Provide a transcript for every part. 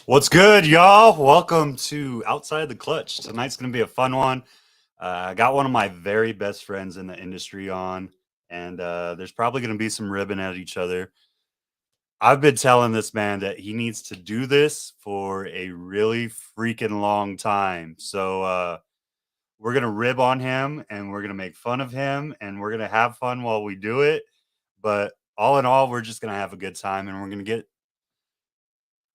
What's good, y'all? Welcome to Outside the Clutch. Tonight's going to be a fun one. I got one of my very best friends in the industry on, and there's probably going to be some ribbing at each other. I've been telling this man that he needs to do this for a really freaking long time. So we're going to rib on him, and we're going to make fun of him, and we're going to have fun while we do it. But all in all, we're just going to have a good time, and we're going to get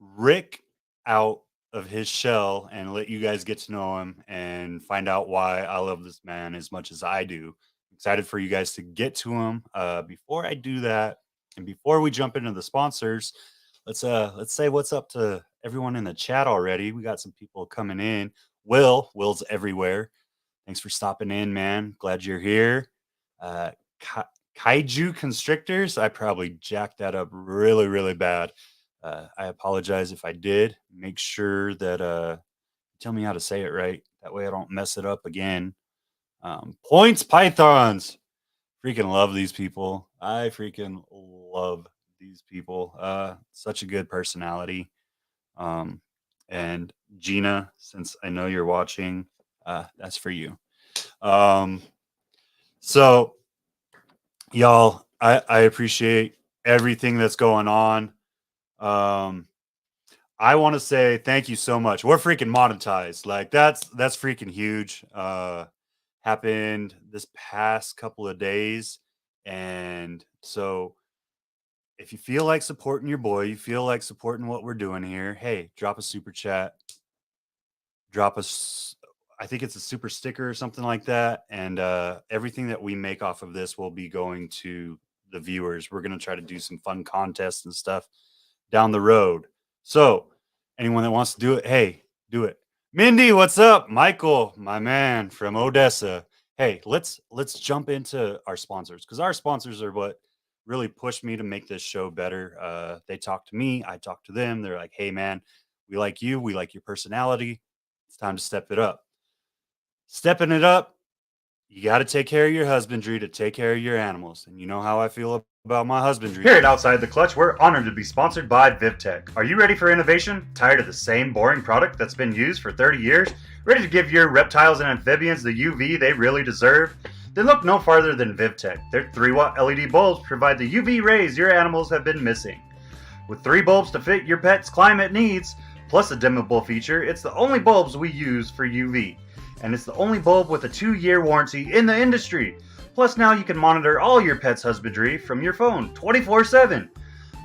Rick out of his shell and let you guys get to know him and find out why I love this man as much as I do. Excited for you guys to get to him. Before I do that, and before we jump into the sponsors, let's say what's up to everyone in the chat already. We got some people coming in. Will's everywhere. Thanks for stopping in, man. Glad you're here. Kaiju Constrictors. I probably jacked that up really, really bad. I apologize if I did. Make sure that tell me how to say it right. That way I don't mess it up again. Points Pythons. Freaking love these people. I freaking love these people. Such a good personality. And Gina, since I know you're watching, that's for you. So y'all, I appreciate everything that's going on. I want to say thank you so much. We're freaking monetized. Like that's freaking huge. Happened this past couple of days. And so if you feel like supporting your boy, you feel like supporting what we're doing here, hey, drop a super chat. Drop us, I think it's a super sticker or something like that. And everything that we make off of this will be going to the viewers. We're going to try to do some fun contests and stuff down the road. So anyone that wants to do it, hey, do it. Mindy, what's up? Michael, my man from Odessa. Hey, let's jump into our sponsors, because our sponsors are what really pushed me to make this show better. They talk to me, I talk to them. They're like, hey man, we like you, we like your personality. It's time to step it up. Stepping it up, you got to take care of your husbandry to take care of your animals. And you know how I feel about my husbandry. Here at Outside the Clutch, we're honored to be sponsored by VivTech. Are you ready for innovation? Tired of the same boring product that's been used for 30 years? Ready to give your reptiles and amphibians the UV they really deserve? Then look no farther than VivTech. Their 3-watt LED bulbs provide the UV rays your animals have been missing. With 3 bulbs to fit your pet's climate needs, plus a dimmable feature, it's the only bulbs we use for UV. And it's the only bulb with a 2-year warranty in the industry. Plus now you can monitor all your pet's husbandry from your phone 24/7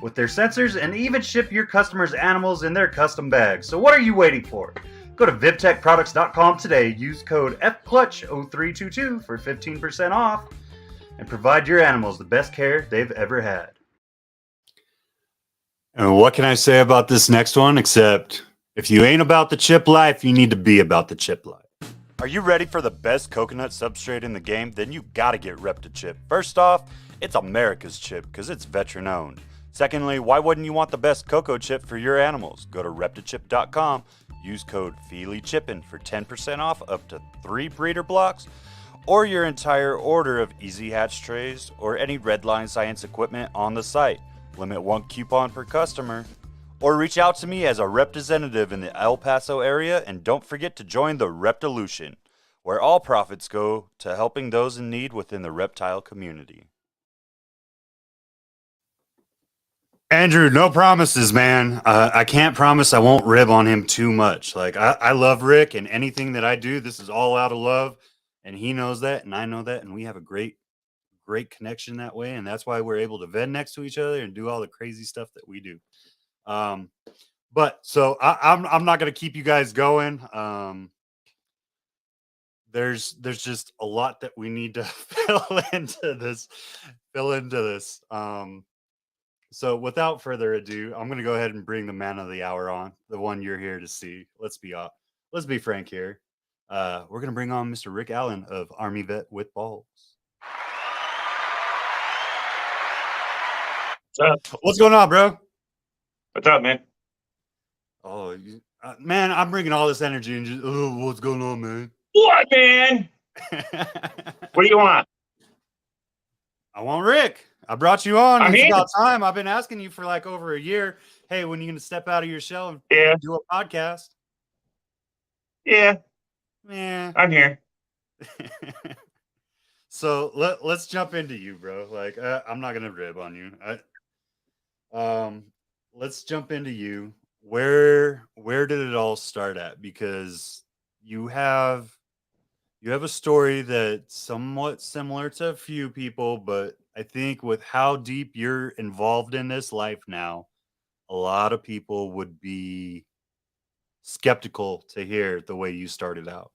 with their sensors, and even ship your customers' animals in their custom bags. So what are you waiting for? Go to VivTechProducts.com today, use code FCLUTCH0322 for 15% off, and provide your animals the best care they've ever had. And what can I say about this next one, except if you ain't about the chip life, you need to be about the chip life. Are you ready for the best coconut substrate in the game? Then you gotta get ReptiChip. First off, it's America's chip because it's veteran owned. Secondly, why wouldn't you want the best cocoa chip for your animals? Go to ReptiChip.com, use code FeelyChippin for 10% off up to 3 breeder blocks, or your entire order of Easy Hatch trays or any Redline Science equipment on the site. Limit 1 coupon per customer. Or reach out to me as a representative in the El Paso area, and don't forget to join the Reptilution, where all profits go to helping those in need within the reptile community. Andrew, no promises, man. I can't promise I won't rib on him too much. Like, I love Rick, and anything that I do, this is all out of love, and he knows that, and I know that, and we have a great connection that way, and that's why we're able to vent next to each other and do all the crazy stuff that we do. But so I'm not going to keep you guys going. There's just a lot that we need to fill into this. So without further ado, I'm going to go ahead and bring the man of the hour on, the one you're here to see. Let's be frank here. We're going to bring on Mr. Rick Allen of Army Vet with Balls. What's going on, bro? What's up, man? Oh, man, I'm bringing all this energy and just, what's going on, man? What, man? What do you want? I want Rick. I brought you on. It's about time. I've been asking you for like over a year. hey, when are you gonna step out of your shell and Yeah, do a podcast? yeah, Yeah. I'm here. So let's jump into you, bro. Like I'm not gonna rib on you. Let's jump into you. Where did it all start at? Because you have you have a story that's somewhat similar to a few people, but I think with how deep you're involved in this life now, a lot of people would be skeptical to hear the way you started out.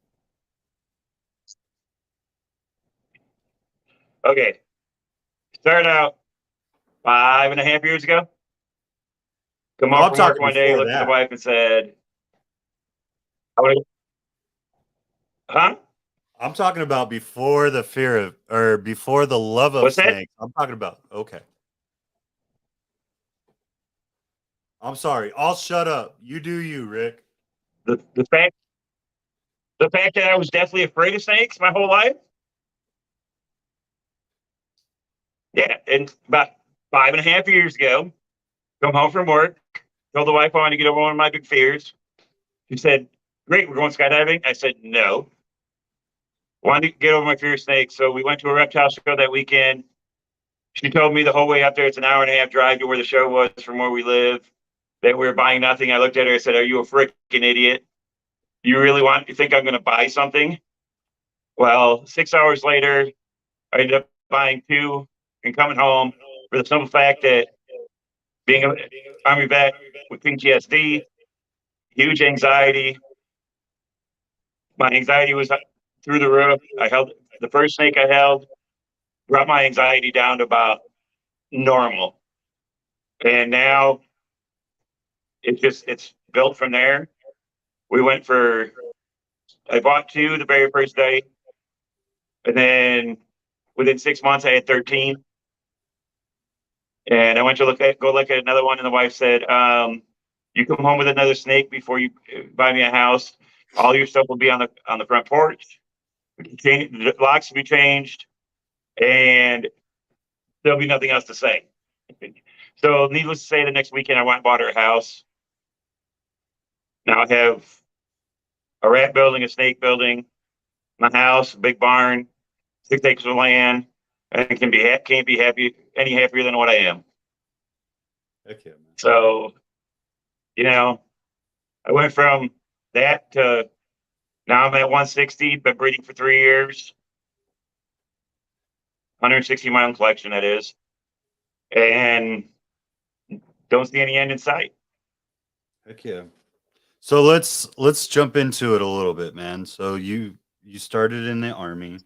Okay, started out 5.5 years ago. Come No, home I'm from work talking one day, before looked at the that. wife and said, I would, huh? I'm talking about before the fear of or before the love of What's that? snakes. I'm talking about okay. I'm sorry. I'll shut up. You do you, Rick. The fact that I was deathly afraid of snakes my whole life. Yeah, and about 5.5 years ago, come home from work, told the wife I wanted to get over one of my big fears. She said, "Great, we're going skydiving." I said, "No." Wanted to get over my fear of snakes, so we went to a reptile show that weekend. She told me the whole way up there, it's an hour and a half drive to where the show was from where we live, that we were buying nothing. I looked at her, I said, "Are you a freaking idiot? You really you think I'm going to buy something?" Well, 6 hours later, I ended up buying two and coming home for the simple fact that being an Army vet with PTSD, huge anxiety. My anxiety was through the roof. I held the first snake I held, brought my anxiety down to about normal. And now it's built from there. We went for, I bought two the very first day. And then within 6 months, I had 13. And I went to go look at another one. And the wife said, "You come home with another snake before you buy me a house. All your stuff will be on the front porch. The locks will be changed, and there'll be nothing else to say." So, needless to say, the next weekend I went and bought her a house. Now I have a rat building, a snake building, my house, a big barn, 6 acres of land, and can't be happy any happier than what I am. Heck yeah, man. So, you know, I went from that to now I'm at 160, been breeding for 3 years, 160 my own collection, that is, and don't see any end in sight. Heck yeah. So let's jump into it a little bit, man. So you started in the army.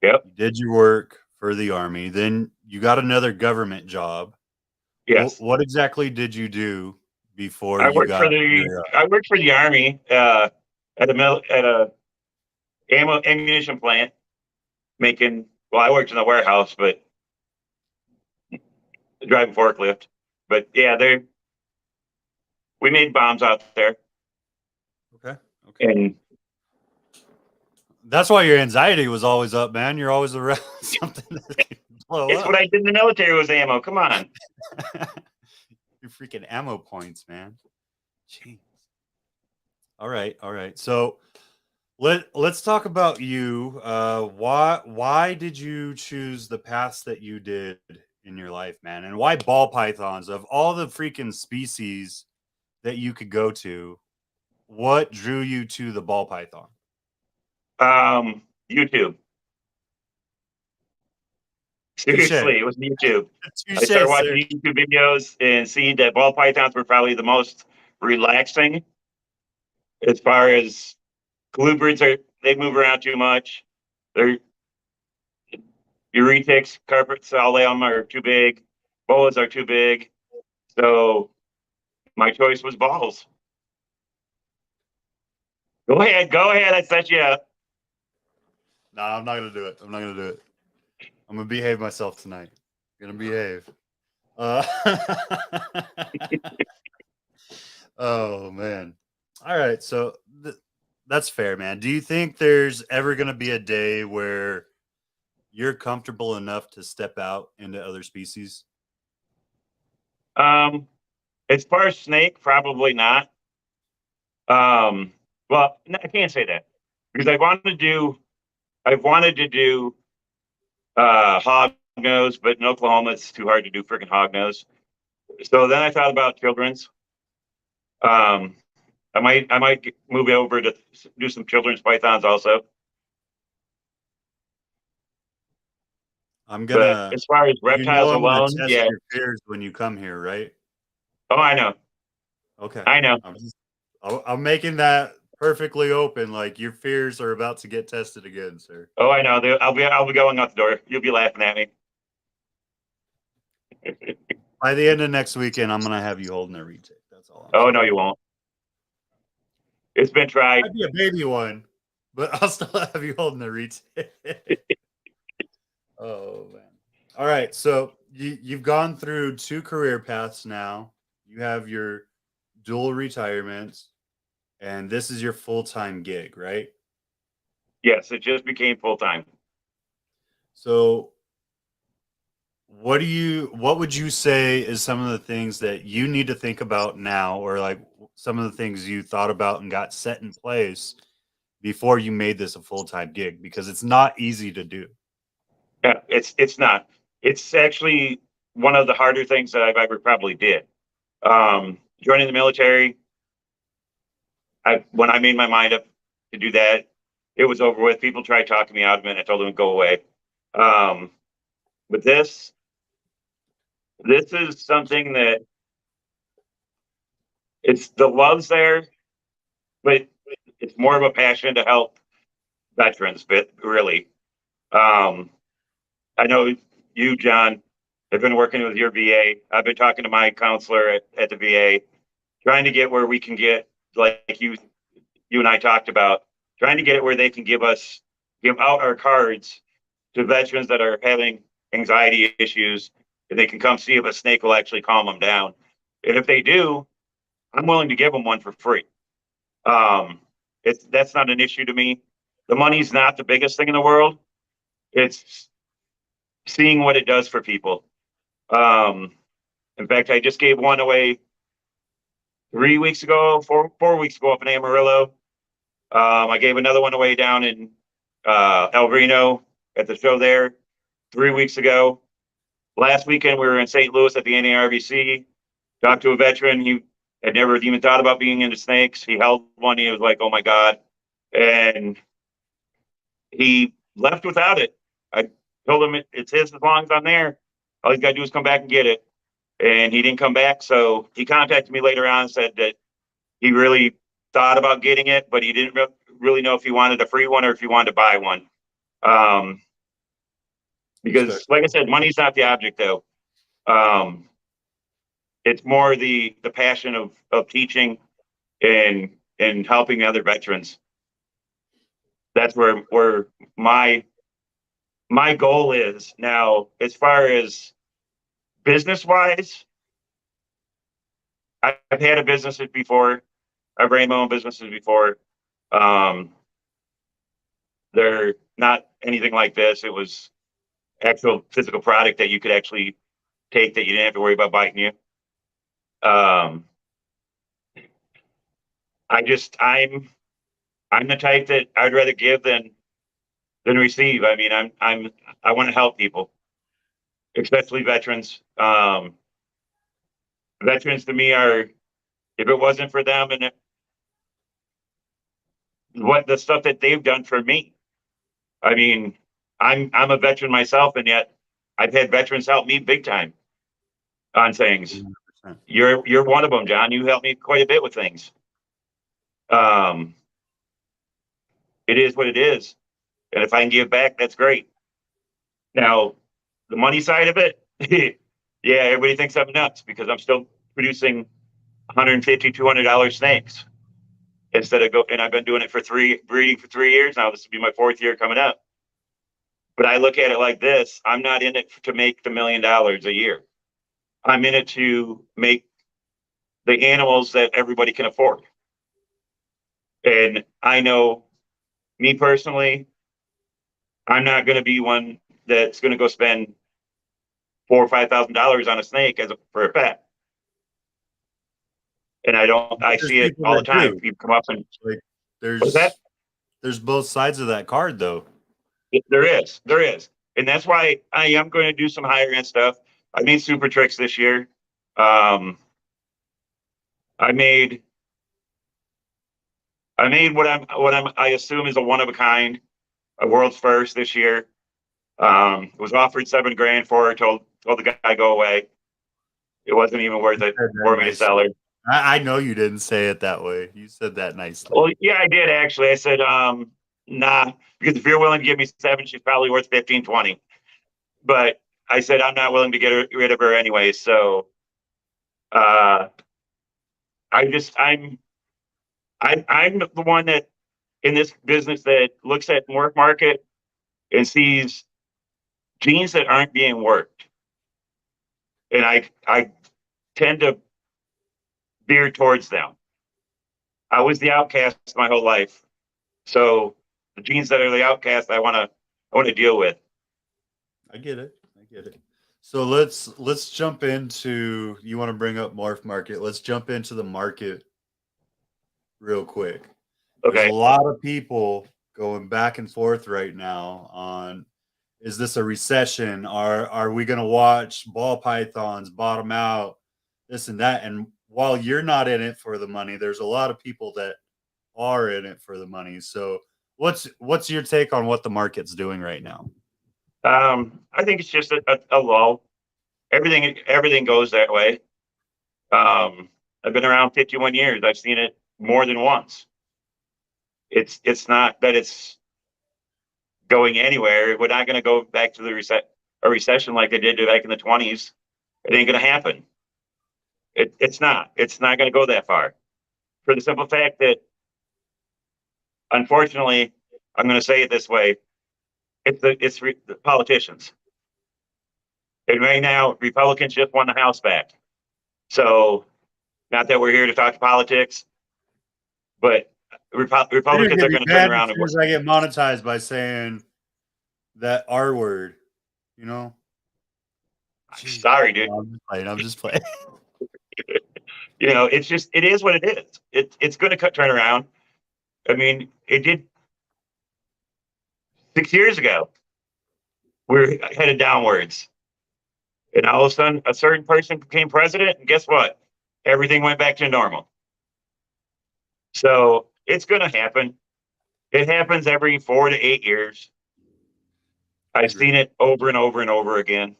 Yep. You did your work for the army. Then you got another government job. Yes. What exactly did you do before you got your I worked for the Army at a ammunition plant making. Well, I worked in the warehouse, but driving forklift. But yeah, we made bombs out there, okay? Okay. and That's why your anxiety was always up, man. You're always around something that can blow it's what up. I did in the military was ammo. Come on. Your freaking ammo points, man. Jeez. All right, all right. So let's talk about you. Why did you choose the paths that you did in your life, man? And why ball pythons of all the freaking species that you could go to? What drew you to the ball python? YouTube. Touche. Seriously, it was YouTube. I Touche, started sir. watching YouTube videos and seeing that ball pythons were probably the most relaxing as far as colubrids they move around too much. Their uretics, carpets, all they on are too big. Boas are too big. So my choice was balls. Go ahead. I set you up. No, I'm not gonna do it. I'm not gonna do it. I'm gonna behave myself tonight. Gonna behave. Uh, oh man. All right. So that's fair, man. Do you think there's ever gonna be a day where you're comfortable enough to step out into other species? Um, As far as snake, probably not. Well, no, I can't say that because I wanted to do hog nose, but in Oklahoma it's too hard to do freaking hog nose. So then I thought about children's. Um, I might move over to do some children's pythons also. I'm But gonna, as far as you know, reptiles I'm gonna alone, test yeah. your fears when you come here, right? Oh, I know. Okay. I know. I'm making that perfectly open. Like your fears are about to get tested again, sir. Oh, I know. I'll be going out the door. You'll be laughing at me. By the end of next weekend, I'm gonna have you holding a retake. That's all I'm Oh saying. no, you won't. It's been tried. Might be a baby one, but I'll still have you holding a retake. Oh man. All right. So you've gone through 2 career paths now. You have your dual retirements, and this is your full-time gig, right? Yes, it just became full time. So what would you say is some of the things that you need to think about now, or like some of the things you thought about and got set in place before you made this a full-time gig? Because it's not easy to do. Yeah, it's not. It's actually one of the harder things that I've ever probably did. Joining the military, when I made my mind up to do that, it was over with. People tried talking me out of it, and I told them to go away. Um, but this is something that it's the love's there, but it's more of a passion to help veterans. But really, um, I know you, John, have been working with your VA. I've been talking to my counselor at the VA, trying to get where we can get like you and I talked about, trying to get it where they can give out our cards to veterans that are having anxiety issues, and they can come see if a snake will actually calm them down. And if they do, I'm willing to give them one for free. That's not an issue to me. The money's not the biggest thing in the world. It's seeing what it does for people. Um, in fact, I just gave one away 3 weeks ago, 4 weeks ago up in Amarillo. I gave another one away down in El Reno at the show there 3 weeks ago. Last weekend, we were in St. Louis at the NARBC. Talked to a veteran. He had never even thought about being into snakes. He held one. He was like, oh my God. And he left without it. I told him it's his as long as I'm there. All he's got to do is come back and get it. And he didn't come back. So he contacted me later on and said that he really thought about getting it, but he didn't really know if he wanted a free one or if he wanted to buy one. Because, like I said, money's not the object, though. It's more the passion of teaching and helping other veterans. That's where my goal is now. As far as business wise, I've had a businesses before. I've ran my own businesses before. Um, they're not anything like this. It was actual physical product that you could actually take that you didn't have to worry about biting you. Um, I'm the type that I'd rather give than receive. I mean, I want to help people, especially veterans. Veterans to me are, if it wasn't for them and what the stuff that they've done for me. I mean, I'm a veteran myself, and yet I've had veterans help me big time on things. 100%. You're one of them, John. You helped me quite a bit with things. Um, it is what it is, and if I can give back, that's great. Now, the money side of it, yeah, everybody thinks I'm nuts because I'm still producing $150, $200 snakes instead of and I've been doing it breeding for 3 years now. This will be my 4th year coming up. But I look at it like this: I'm not in it to make the $1 million a year. I'm in it to make the animals that everybody can afford. And I know, me personally, I'm not going to be one that's going to go spend $4,000 or $5,000 on a snake for a pet. And I There's see it people all the that time. do. People come up and, Like what's that? there's both sides of that card though. There is. And that's why I am going to do some higher end stuff. I made super tricks this year. Um, I made I assume is a one of a kind, a world's first this year. Was offered 7 grand for it. Told the guy go away. It wasn't even worth You it said that for me to sell nicely. it. I know you didn't say it that way. You said that nicely. Well, yeah, I did actually. I said, nah, because if you're willing to give me 7, she's probably worth 15, 20. But I said I'm not willing to get rid of her anyway. So uh, I'm the one that in this business that looks at MORPHMARKET and sees genes that aren't being worked, and I tend to veer towards them. I was the outcast my whole life, so the genes that are the outcast, I want to deal with. I get it. I get it. So let's jump into, you want to bring up MORPHMARKET. Let's jump into the market real quick. There's a Okay. lot of people going back and forth right now on, is this a recession? Are we gonna watch ball pythons bottom out? This and that. And while you're not in it for the money, there's a lot of people that are in it for the money. So what's your take on what the market's doing right now? I think it's just a lull. Everything goes that way. I've been around 51 years. I've seen it more than once. It's not that it's going anywhere. We're not going to go back to a recession like they did back in the 20s. It ain't going to happen. It's not. It's not going to go that far. For the simple fact that, unfortunately, I'm going to say it this way: the politicians. And right now, Republicans just won the House back. So, not that we're here to talk politics, but You're Republicans gonna are be going to turn bad as around and soon as I get monetized by saying that R word, you know? Jeez. sorry, dude. No, I'm just playing. I'm just playing. It is what it is. It's going to turn around. I mean, it did 6 years ago. We're headed downwards, and all of a sudden, a certain person became president, and guess what? Everything went back to normal. So it's going to happen. It happens every 4 to 8 years. I've seen it over and over and over again.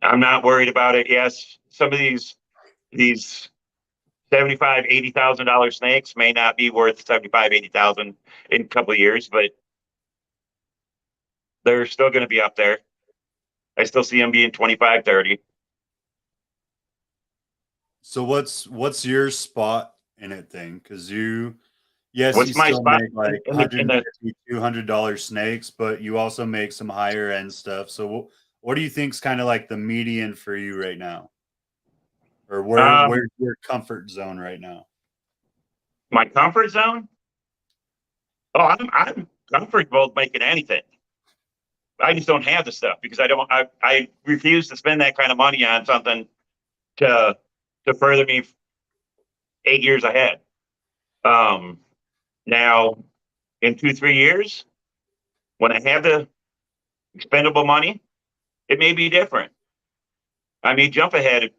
I'm not worried about it. Yes, some of these 75, $80,000 snakes may not be worth 75, 80,000 in a couple of years, but they're still going to be up there. I still see them being 25, 30. So what's your spot in it thing? Because yes, you What's my still spot make like in the 150, $200 snakes, but you also make some higher end stuff. So what do you think's kind of like the median for you right now? Or um where's your comfort zone right now? my comfort zone? Oh, I'm comfortable making anything. I just don't have the stuff because I refuse to spend that kind of money on something to further me 8 years ahead. Um, Now, in 2, 3 years, when I have the expendable money, it may be different. I may jump ahead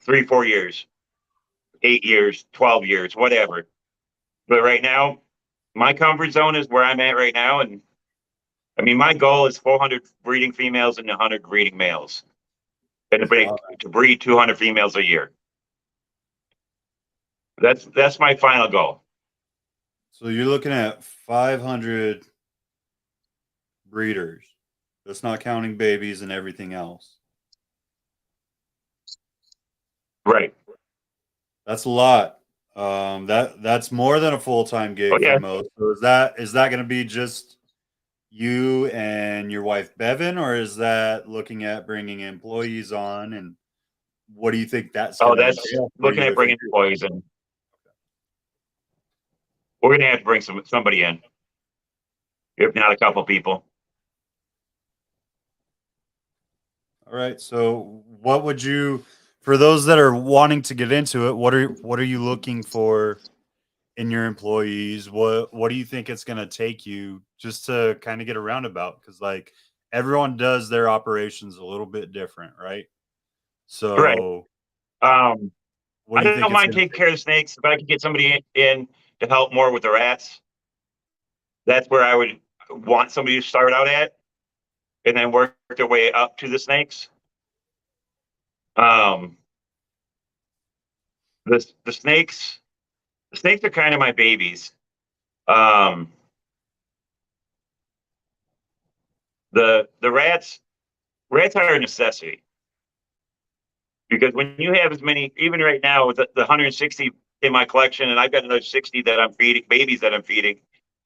3, 4 years, 8 years, 12 years, whatever. But right now, my comfort zone is where I'm at right now. And I mean, my goal is 400 breeding females and 100 breeding males, and to breed 200 females a year. That's my final goal. So you're looking at 500 breeders. That's not counting babies and everything else. Right. That's a lot. That's more than a full-time Oh gig for yeah. most. So is that going to be just you and your wife Bevan, or is that looking at bringing employees on? And what do you think that's Oh, going to that's entail for looking you at if you bringing employees in. We're gonna have to bring somebody in, if not a couple people. All right. So what would you, for those that are wanting to get into it, what are you looking for in your employees? What do you think it's going to take you just to kind of get a roundabout? Because like everyone does their operations a little bit different, right? Correct. So Um, what I do you think don't it's mind going to taking take? care of the snakes. If I could get somebody in to help more with the rats, that's where I would want somebody to start out at, and then work their way up to the snakes. Um, the snakes, the snakes are kind of my babies. Um, the rats are a necessity because when you have as many, even right now with the 160 in my collection, and I've got another 60 that I'm feeding, babies that I'm feeding,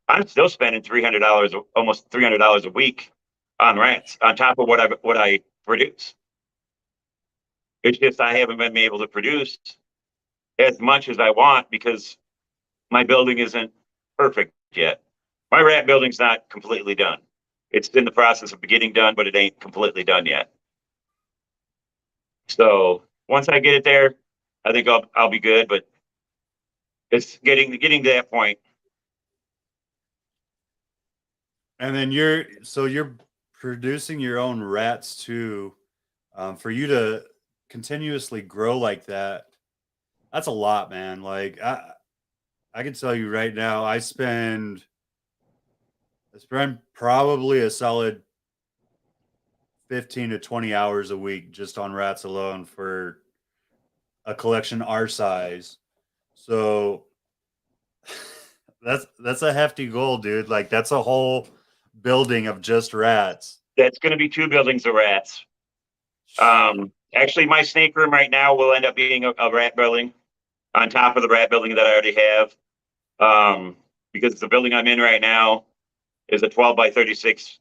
I'm still spending $300, almost $300 a week on rats on top of what I produce. It's just I haven't been able to produce as much as I want because my building isn't perfect yet. My rat building's not completely done. It's in the process of getting done, but it ain't completely done yet. So once I get it there, I think I'll be good. But it's getting to that point. And then you're producing your own rats too. For you to continuously grow like that, that's a lot, man. Like I can tell you right now, I spend probably a solid 15 to 20 hours a week just on rats alone for a collection our size. So that's a hefty goal, dude. Like that's a whole building of just rats. That's going to be two buildings of rats. Actually, my snake room right now will end up being a rat building on top of the rat building that I already have. Because the building I'm in right now is a 12 by 36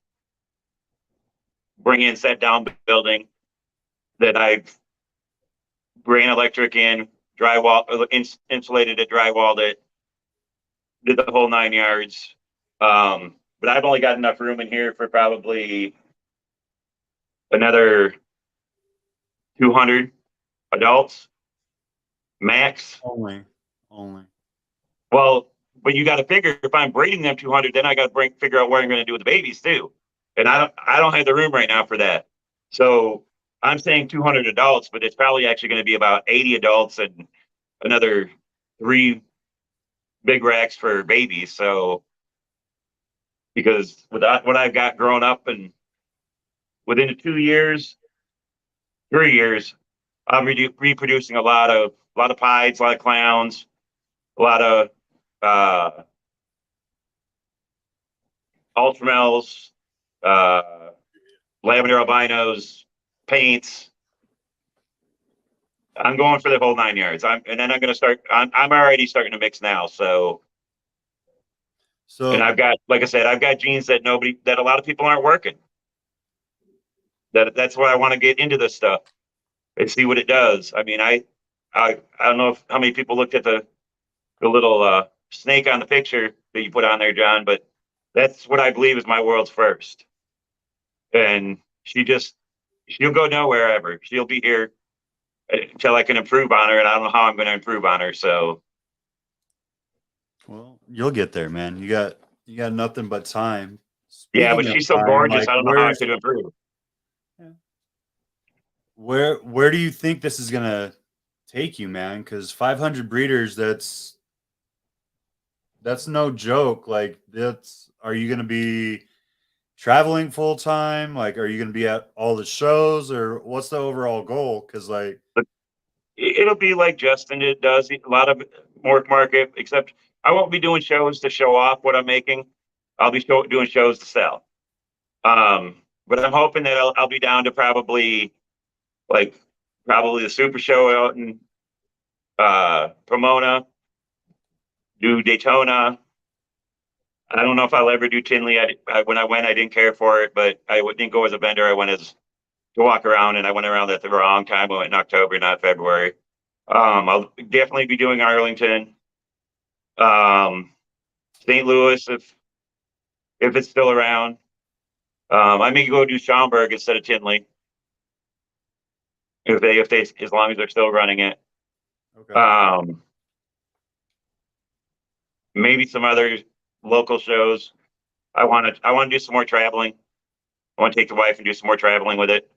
bring in set down building that I've ran electric in, drywall, insulated it, drywalled it, did the whole 9 yards. But I've only got enough room in here for probably another 200 adults max. Only. Well, but you got to figure if I'm breeding them 200, then I got to figure out what I'm going to do with the babies too. And I don't have the room right now for that. So I'm saying 200 adults, but it's probably actually going to be about 80 adults and another 3 big racks for babies. So because with what I've got growing up and within the 2 years, 3 years, I'm reproducing a lot of pieds, a lot of clowns, a lot of uh, ultramels, uh, lavender albinos, paints. I'm going for the whole 9 yards. And then I'm going to start. I'm already starting to mix now. And So I've got, like I said, I've got genes that a lot of people aren't working. That's why I want to get into this stuff and see what it does. I mean, I don't know how many people looked at the little snake on the picture that you put on there, John, but that's what I believe is my world's first. And she'll go nowhere ever. She'll be here until I can improve on her, and I don't know how I'm going to improve on her. So well, you'll get there, man. You got nothing but time. yeah, but Speaking of she's so time, gorgeous. like I don't know how I could improve. where do you think this is gonna take you, man? Because 500 breeders, that's no joke. Like that's are you gonna be traveling full time? Like, are you gonna be at all the shows, or what's the overall goal? Because like, But it'll be like Justin it does a lot of market, except I won't be doing shows to show off what I'm making. I'll be doing shows to sell. But I'm hoping that I'll be down to like probably the Super Show out in Pomona, do Daytona. I don't know if I'll ever do Tinley. When I went, I didn't care for it, but I didn't go as a vendor. I went as to walk around, and I went around at the wrong time. I went in October, not February. I'll definitely be doing Arlington, um, St. Louis if it's still around. I may go do Schaumburg instead of Tinley, if they as long as they're still running it. Okay. Maybe some other local shows. I want to do some more traveling. I want to take the wife and do some more traveling with it,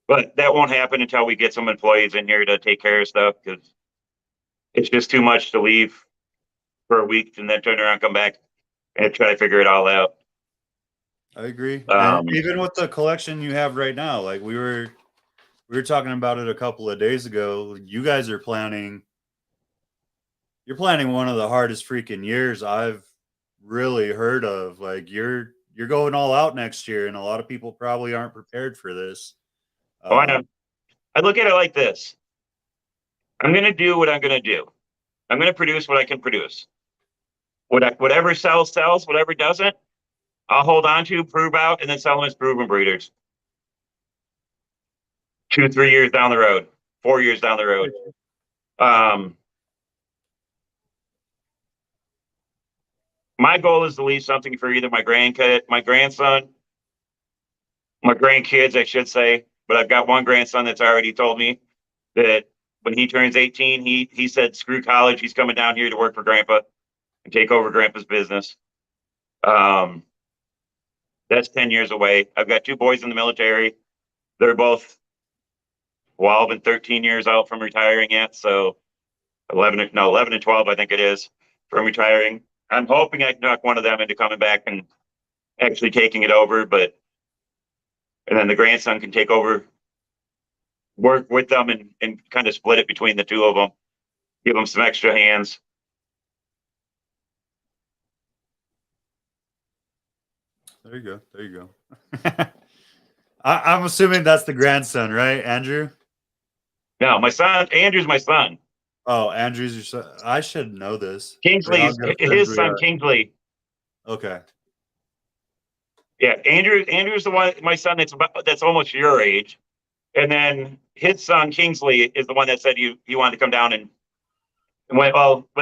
but that won't happen until we get some employees in here to take care of stuff, because it's just too much to leave for a week and then turn around, come back, and try to figure it all out. I agree. And even with the collection you have right now, like we were talking about it a couple of days ago. You guys are planning. You're planning one of the hardest freaking years I've really heard of. Like you're going all out next year, and a lot of people probably aren't prepared for this. Oh, I know. I look at it like this. I'm going to do what I'm going to do. I'm going to produce what I can produce. Whatever sells, sells. Whatever doesn't, I'll hold on to, prove out, and then sell them as proven breeders. 2-3 years down the road, 4 years down the road. My goal is to leave something for either my grandson, my grandkids, I should say. But I've got one grandson that's already told me that when he turns 18, he said, screw college. He's coming down here to work for Grandpa and take over Grandpa's business. That's 10 years away. I've got 2 boys in the military. They're both 12 and 13 years out from retiring yet. So 11 and 12, I think it is, from retiring. I'm hoping I can knock one of them into coming back and actually taking it over, and then the grandson can take over, work with them, and kind of split it between the 2 of them, give them some extra hands. There you go. There you go. I'm assuming that's the grandson, right, Andrew? No, my son, Andrew's my son. Oh, Andrew's your son. I should know this. Kingsley's his son, Kingsley. Okay. Yeah, Andrew's the one, my son that's almost your age. And then his son, Kingsley, is the one that said he wanted to come down and when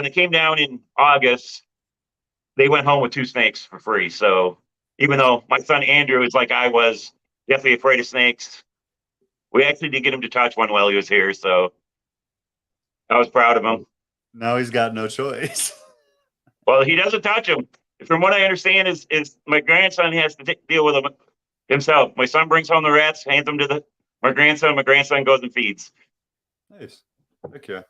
they came down in August, they went home with 2 snakes for free. So even though my son Andrew is like I was, definitely afraid of snakes, we actually did get him to touch one while he was here. So I was proud of him. Now he's got no choice. Well, he doesn't touch them. From what I understand, is my grandson has to deal with them himself. My son brings home the rats, hands them to my grandson. My grandson goes and feeds. Nice. Okay.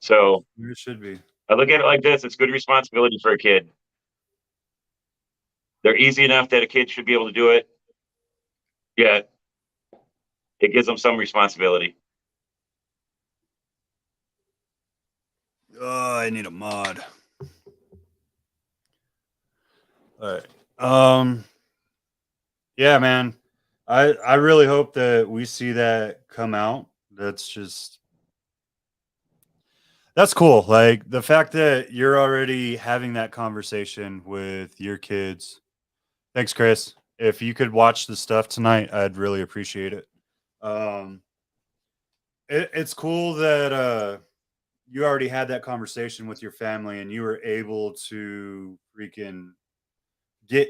So it should be. I look at it like this: it's good responsibility for a kid. They're easy enough that a kid should be able to do it. Yet it gives them some responsibility. Oh, I need a mod. All right. Yeah, man. I really hope that we see that come out. That's cool. Like the fact that you're already having that conversation with your kids. Thanks, Chris. If you could watch the stuff tonight, I'd really appreciate it. It's cool that you already had that conversation with your family and you were able to freaking get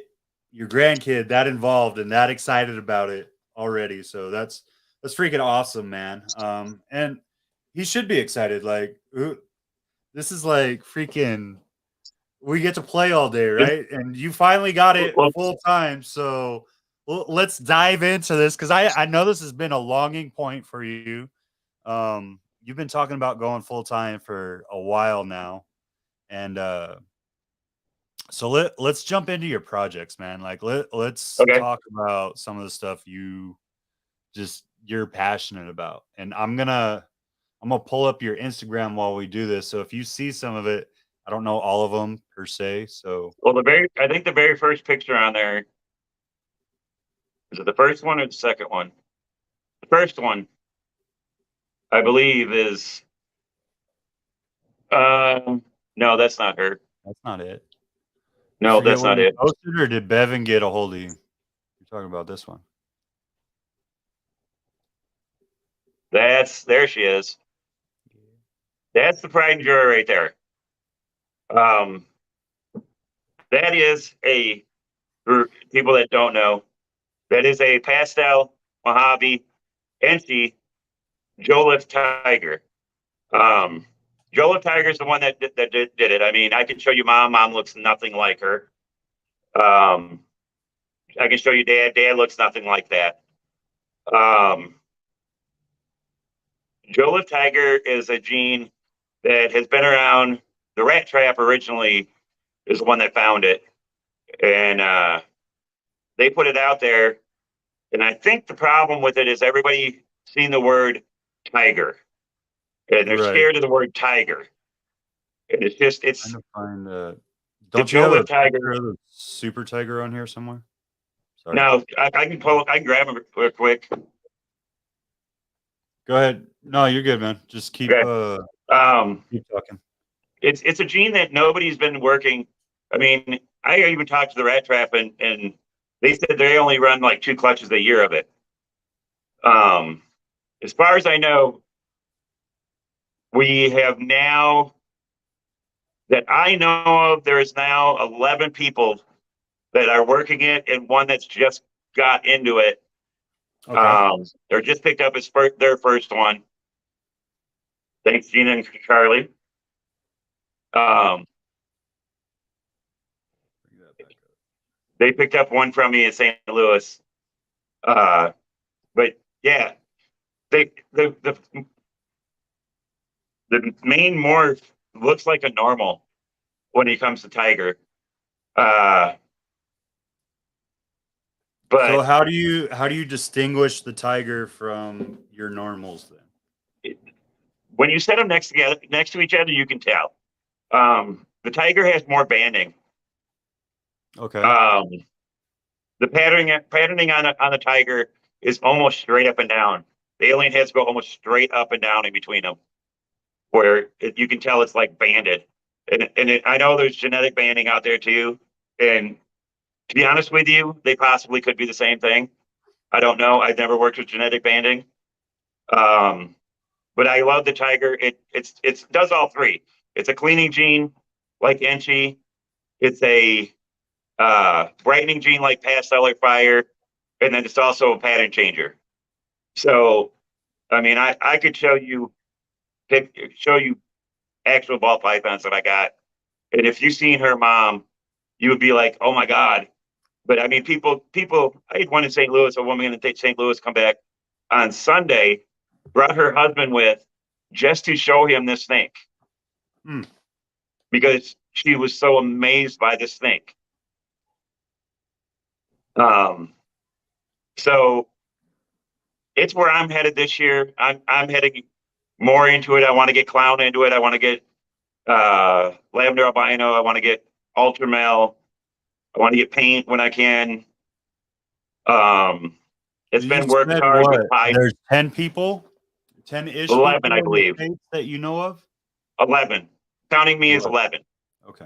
your grandkid that involved and that excited about it already. So that's freaking awesome, man. And he should be excited. Like this is like freaking, we get to play all day, right? And you finally got it full time. So let's dive into this, because I know this has been a longing point for you. You've been talking about going full time for a while now, and so let's jump into your projects, man. Like let's talk about some of the stuff you're passionate about. And I'm gonna pull up your Instagram while we do this. So if you see some of it, I don't know all of them per se. So I think the very first picture on there, is it the first one or the second one? The first one, I believe, is no, that's not her. That's not it. No, that's not it. Posted, or did Bevan get a hold of you? You're talking about this one. There she is. That's the pride and joy right there. That is for people that don't know, that is a pastel Mojave Enchi Jolif Tiger. Jolif Tiger is the one that did it. I mean, I can show you mom. Mom looks nothing like her. I can show you dad. Dad looks nothing like that. Jolif Tiger is a gene that has been around. The rat trap originally is the one that found it. And they put it out there. And I think the problem with it is everybody seen the word tiger. And they're Right. scared of the word tiger. And it's just, Trying it's to find the don't you have a Jolif picture Tiger. of the super tiger on here somewhere? Sorry. Now, I can grab them real quick. Go ahead. No, you're good, man. Just keep Okay. keep talking. It's a gene that nobody's been working. I mean, I even talked to the rat trap, and they said they only run like 2 clutches a year of it. As far as I know, we have now that I know of, there is now 11 people that are working it, and one that's just got into it. Okay. They're just picked up their first one. Thanks, Gina and Charlie. They picked up one from me in St. Louis. But yeah, the main morph looks like a normal when he comes to tiger. So But how do you distinguish the tiger from your normals then? when you set them next to each other, you can tell. The tiger has more banding. Okay. The patterning on the tiger is almost straight up and down. The alien heads go almost straight up and down in between them, where you can tell it's like banded. And I know there's genetic banding out there too. And to be honest with you, they possibly could be the same thing. I don't know. I've never worked with genetic banding. But I love the tiger. It does all three. It's a cleaning gene like Enchi. It's a brightening gene like pastel or fire, and then it's also a pattern changer. So, I mean, I could show you actual ball pythons that I got, and if you seen her mom, you would be like, oh my god. But I mean, people. I had one in St. Louis. A woman in St. Louis come back on Sunday, brought her husband with just to show him this snake because she was so amazed by this snake. So it's where I'm headed this year. I'm heading more into it. I want to get clown into it. I want to get lavender albino. I want to get ultramel. I want to get paint when I can. It's You been worked said hard what? with pie. There's 10 people, 10-ish 11, people I in the believe. States that you know of? 11. Counting me is 11. Okay.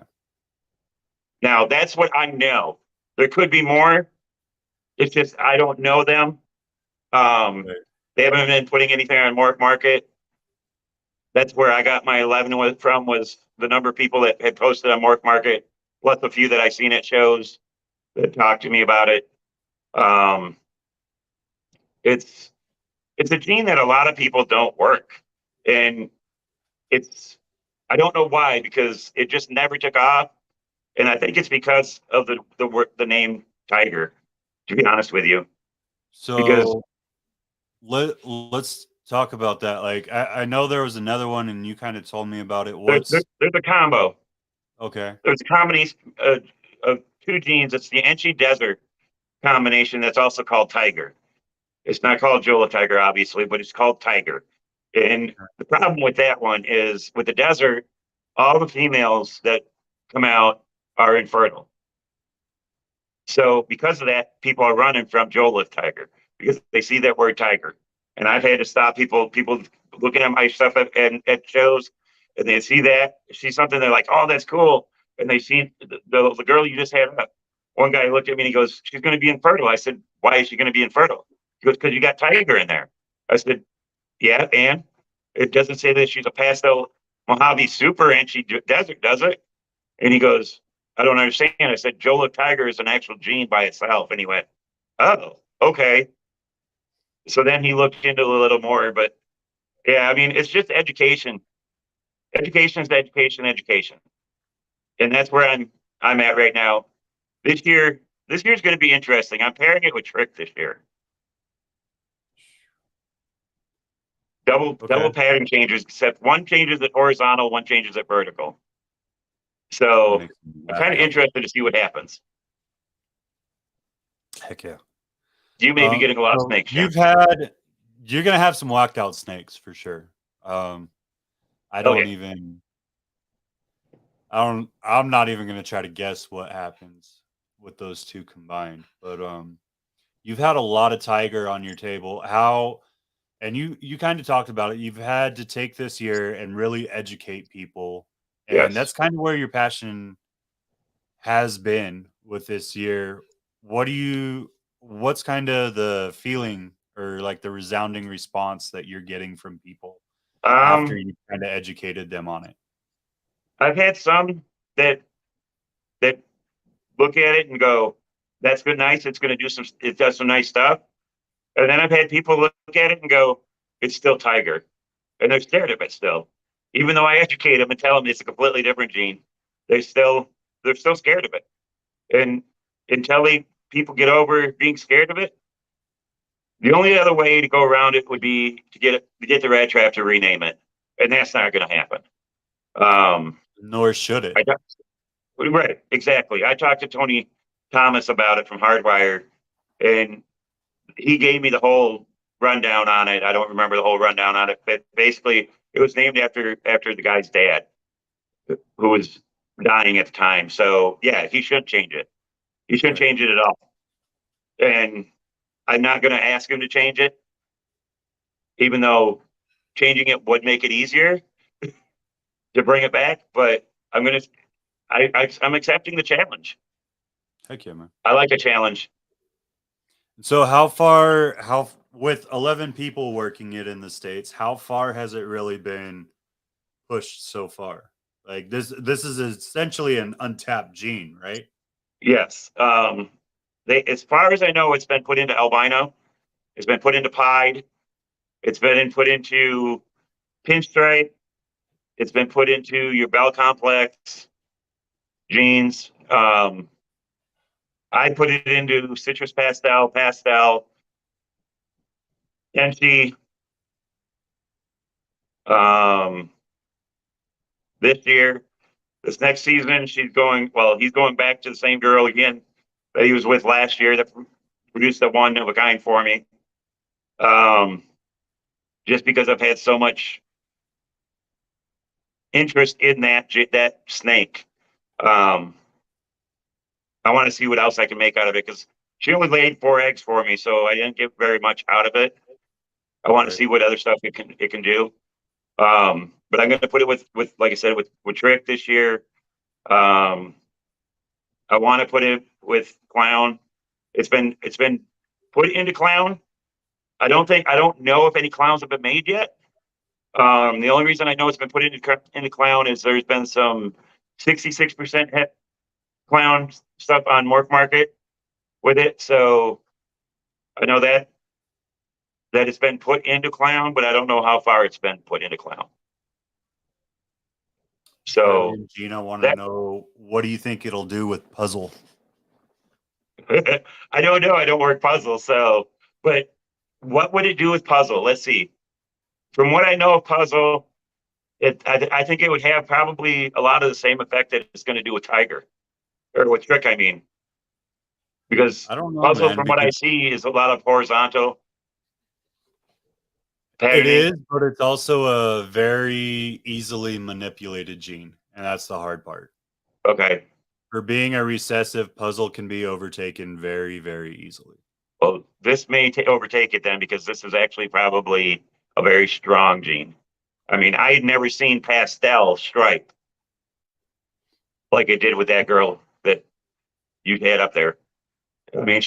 Now that's what I know. There could be more. It's just I don't know them. Right. They haven't been putting anything on MORPHMARKET. That's where I got my 11 from, was the number of people that had posted on MORPHMARKET, plus a few that I seen at shows that talked to me about it. It's a gene that a lot of people don't work, and I don't know why, because it just never took off, and I think it's because of the name Tiger. To be honest with you, because So let's talk about that. Like I know there was another one and you kind of told me about it. there's a combo. Okay. There's a combination of two genes. It's the Enchi Desert combination that's also called Tiger. It's not called Jola Tiger, obviously, but it's called Tiger. And the problem with that one is with the desert, all the females that come out are infertile. So because of that, people are running from Jola Tiger because they see that word tiger. And I've had to stop people looking at my stuff at shows, and they see something, they're like, oh, that's cool. And they see the girl you just had up. One guy looked at me and he goes, she's going to be infertile. I said, why is she going to be infertile? He goes, because you got tiger in there. I said, yeah, and it doesn't say that she's a pastel Mojave super and she desert, does it? And he goes, I don't understand. I said, Jola tiger is an actual gene by itself. And he went, oh, okay. So then he looked into it a little more, but Yeah, I mean, it's just education. Education is education, education, and that's where I'm at right now. This year, this year's going to be interesting. I'm pairing it with trick this year. Double Okay. pattern changes, except one changes it horizontal, one changes it vertical. That So makes me I'm laugh kind of out loud. interested to see what happens. Heck yeah. You may be getting a lot of So snakes, Jim. you're gonna have some whacked out snakes for sure. Um, I Oh yeah. don't even, I'm not even gonna try to guess what happens with those two combined. But you've had a lot of tiger on your table. How, and you kind of talked about it. You've had to take this year and really educate people, and Yes. that's kind of where your passion has been with this year. What's kind of the feeling or like the resounding response that you're getting from people after Um, you kind of educated them on it? I've had some that that look at it and go, "That's good, nice. It's going to do some. It does some nice stuff." And then I've had people look at it and go, "It's still tiger," and they're scared of it still, even though I educate them and tell them it's a completely different gene. They still they're still scared of it, and until people get over being scared of it, the only other way to go around it would be to get the rat trap to rename it, and that's not going to happen. Um, Nor should it. I right, exactly. I talked to Tony Thomas about it from Hardwire, and he gave me the whole rundown on it. I don't remember the whole rundown on it, but basically, it was named after the guy's dad, who was dying at the time. So yeah, he shouldn't change it. He shouldn't Right. change it at all. And I'm not going to ask him to change it, even though changing it would make it easier to bring it back. But I'm going to. I'm accepting the challenge. Heck yeah, man. I like a challenge. So with 11 people working it in the States, how far has it really been pushed so far? Like this is essentially an untapped gene, right? Yes. As far as I know, it's been put into albino. It's been put into pied. It's been put into pinstripe. It's been put into your bell complex genes. I put it into citrus pastel, Kenshi. Um, this year, this next season, she's going. Well, he's going back to the same girl again that he was with last year that produced the one of a kind for me. Um, just because I've had so much interest in that snake. Um, I want to see what else I can make out of it because she only laid 4 eggs for me, so I didn't get very much out of it. I want to Right. see what other stuff it can do. But I'm going to put it with like I said with Trick this year. Um, I want to put it with Clown. It's been put into Clown. I don't know if any clowns have been made yet. The only reason I know it's been put into Clown is there's been some 66% Clown stuff on MORPHMARKET with it. So I know that it's been put into Clown, but I don't know how far it's been put into Clown. Okay. So And Gina, want to that know what do you think it'll do with puzzle? I don't know. I don't work puzzles, so but what would it do with puzzle? Let's see. From what I know of puzzle, I think it would have probably a lot of the same effect that it's going to do with Tiger or with Trick. I mean, because I don't know, puzzle, man, from what I because see, is a lot of horizontal it patterning. is, but it's also a very easily manipulated gene, and that's the hard part. Okay. For being a recessive, puzzle can be overtaken very, very easily. Well, this may overtake it then because this is actually probably a very strong gene. I mean, I had never seen pastel stripe like it did with that girl that you had up there. I mean,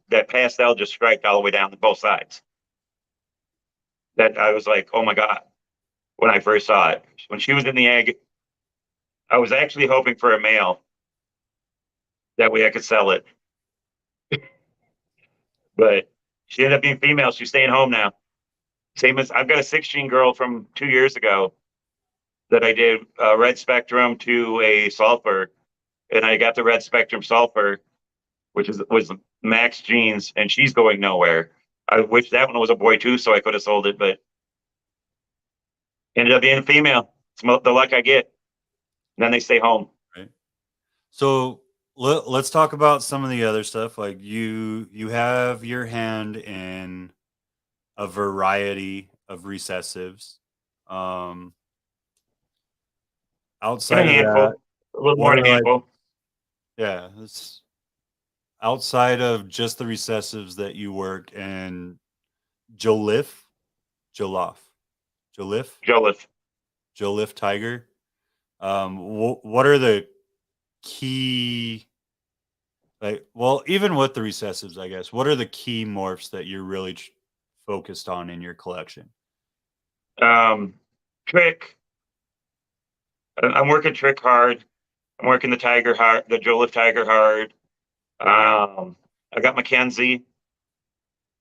that pastel just striped all the way down to both sides. That I was like, oh my God, when I first saw it. When she was in the egg, I was actually hoping for a male. That way I could sell it. But she ended up being female. She's staying home now. Same as I've got a 16 girl from 2 years ago that I did red spectrum to a sulfur, and I got the red spectrum sulfur, which was max genes, and she's going nowhere. I wish that one was a boy too, so I could have sold it, but ended up being a female. It's the luck I get. And then they stay home. Right. So let's talk about some of the other stuff. Like you have your hand in a variety of recessives. Um, In a outside of that, handful, a little what more than are a like handful. yeah, it's outside of just the recessives that you work and Jolif, Jolaf, Jolif, Jolith. Jolif Tiger. What are the key like well even with the recessives I guess what are the key morphs that you're really focused on in your collection? Trick. I'm working Trick hard. I'm working the Tiger hard, the Jolith Tiger hard. I got Mackenzie.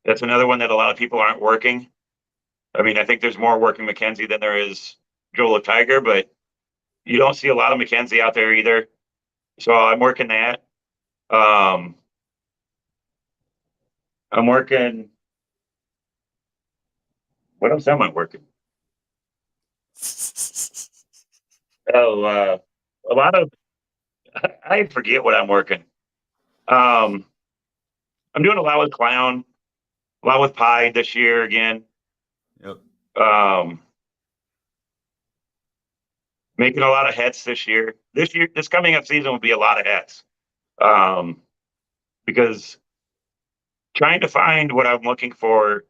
That's another one that a lot of people aren't working. I mean, I think there's more working Mackenzie than there is Jolith Tiger, but you don't see a lot of Mackenzie out there either. So I'm working that. Um, I'm working. What else am I working? Oh, a lot of. I forget what I'm working. Um, I'm doing a lot with Clown, a lot with Pie this year again. Yep. Making a lot of hets this year. This coming up season will be a lot of hets. Because trying to find what I'm looking for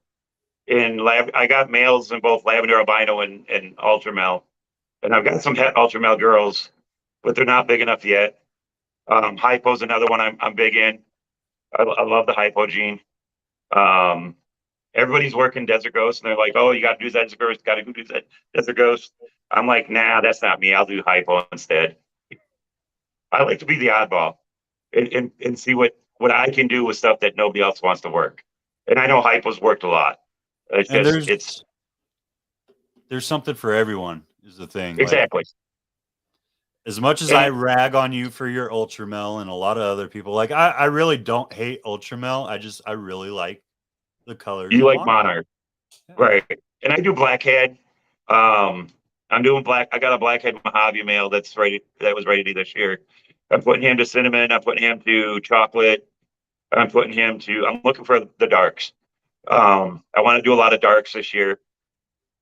in lab, I got males in both lavender albino and ultramel, and I've got some het ultramel girls, but they're not big enough yet. Hypo's another one I'm big in. I love the hypo gene. Um, Everybody's working Desert Ghost, and they're like, "Oh, you got to do Desert Ghost. Got to do that Desert Ghost." I'm like, "Nah, that's not me. I'll do hypo instead." I like to be the oddball and see what I can do with stuff that nobody else wants to work. And I know hypo's worked a lot. It's And just it's there's something for everyone is the thing. Like exactly. as much as I And rag on you for your ultramel and a lot of other people, like I really don't hate ultramel. I really like the colors you of like mono. Monarch, Yeah. right? And I do blackhead. Um, I'm doing black. I got a blackhead Mojave male that's ready. That was ready this year. I'm putting him to cinnamon. I'm putting him to chocolate. I'm putting him to. I'm looking for the darks. I want to do a lot of darks this year.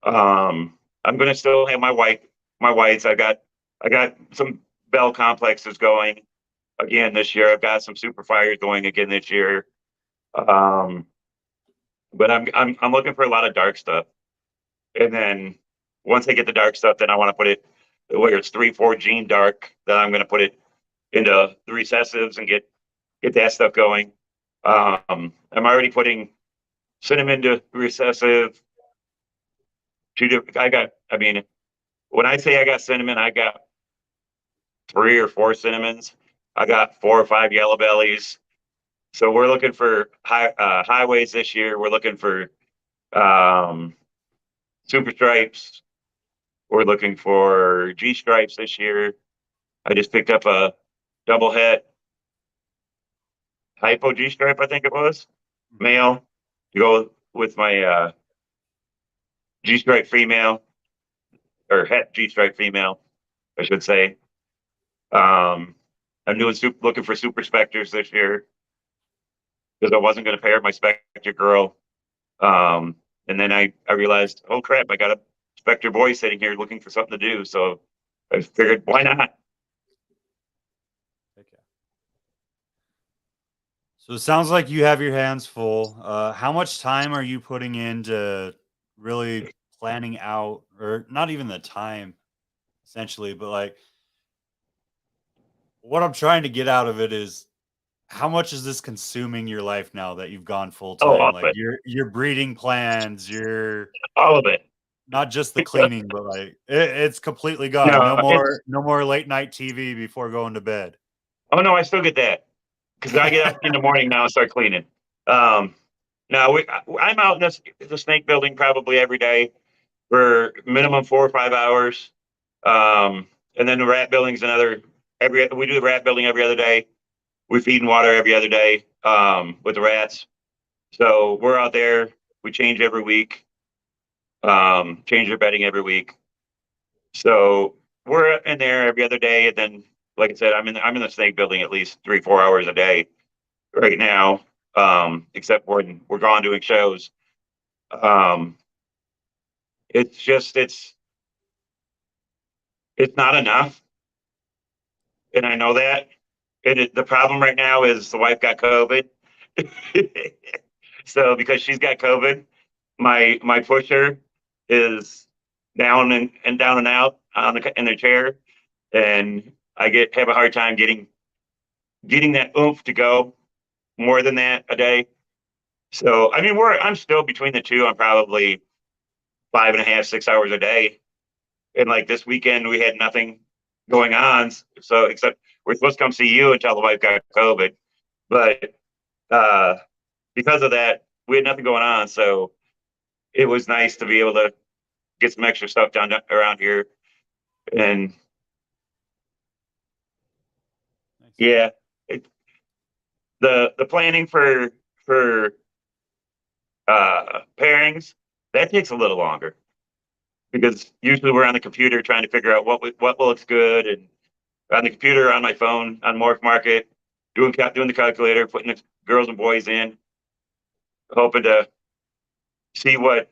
I'm going to still have my whites. I got some Bell complexes going again this year. I've got some super fires going again this year. Um, but I'm looking for a lot of dark stuff. And then once I get the dark stuff, then I want to put it where it's 3-4 gene dark. Then I'm going to put it into the recessives and get that stuff going. I'm already putting cinnamon to recessive. I mean, when I say I got cinnamon, I got 3 or 4 cinnamons. I got 4 or 5 yellow bellies. So we're looking for highways this year. We're looking for um, super stripes. We're looking for G stripes this year. I just picked up a double het hypo G stripe, I think it was male to go with my G stripe female or het G stripe female, I should say. I'm looking for super specters this year because I wasn't going to pair my specter girl. And then I realized, oh crap, I got a specter boy sitting here looking for something to do. So I figured, why not? Okay. So it sounds like you have your hands full. How much time are you putting into really planning out, or not even the time, essentially, but like what I'm trying to get out of it is how much is this consuming your life now that you've gone full Oh, time? all of Like it, your breeding plans, your all of it. not just the cleaning, but like it's completely gone. No, it's No more late night TV before going to bed. oh no, I still get that because I get up in the morning now and start cleaning. Um, No, I'm out in the snake building probably every day for minimum 4 or 5 hours. And then the rat building's we do the rat building every other day. We feed and water every other day with the rats. So we're out there. We change every week, change their bedding every week. So we're in there every other day. And then, like I said, I'm in the snake building at least 3-4 hours a day right now, except when we're gone doing shows. Um, it's not enough, and I know that. The problem right now is the wife got COVID. So because she's got COVID, my pusher is down and down and out in the chair, and I have a hard time getting that oomph to go more than that a day. So I mean, I'm still between the two. I'm probably 5.5, 6 hours a day. And like this weekend, we had nothing going on. So except we're supposed to come see you until the wife got COVID, but uh, because of that, we had nothing going on. So it was nice to be able to get some extra stuff done around here. And Nice. yeah, the planning for pairings, that takes a little longer because usually we're on the computer trying to figure out what looks good, and on the computer, on my phone, on MORPHMARKET, doing the calculator, putting the girls and boys in, hoping to see what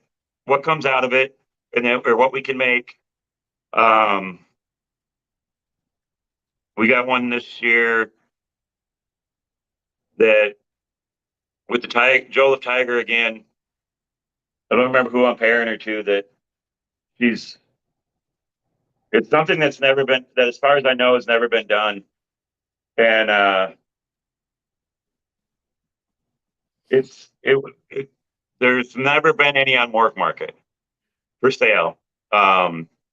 comes out of it, and then or what we can make. Um, we got one this year that with the Joel of Tiger again. I don't remember who I'm pairing her to. That she's it's something that's never been that, as far as I know, has never been done, and it's it there's never been any on MORPHMARKET for sale.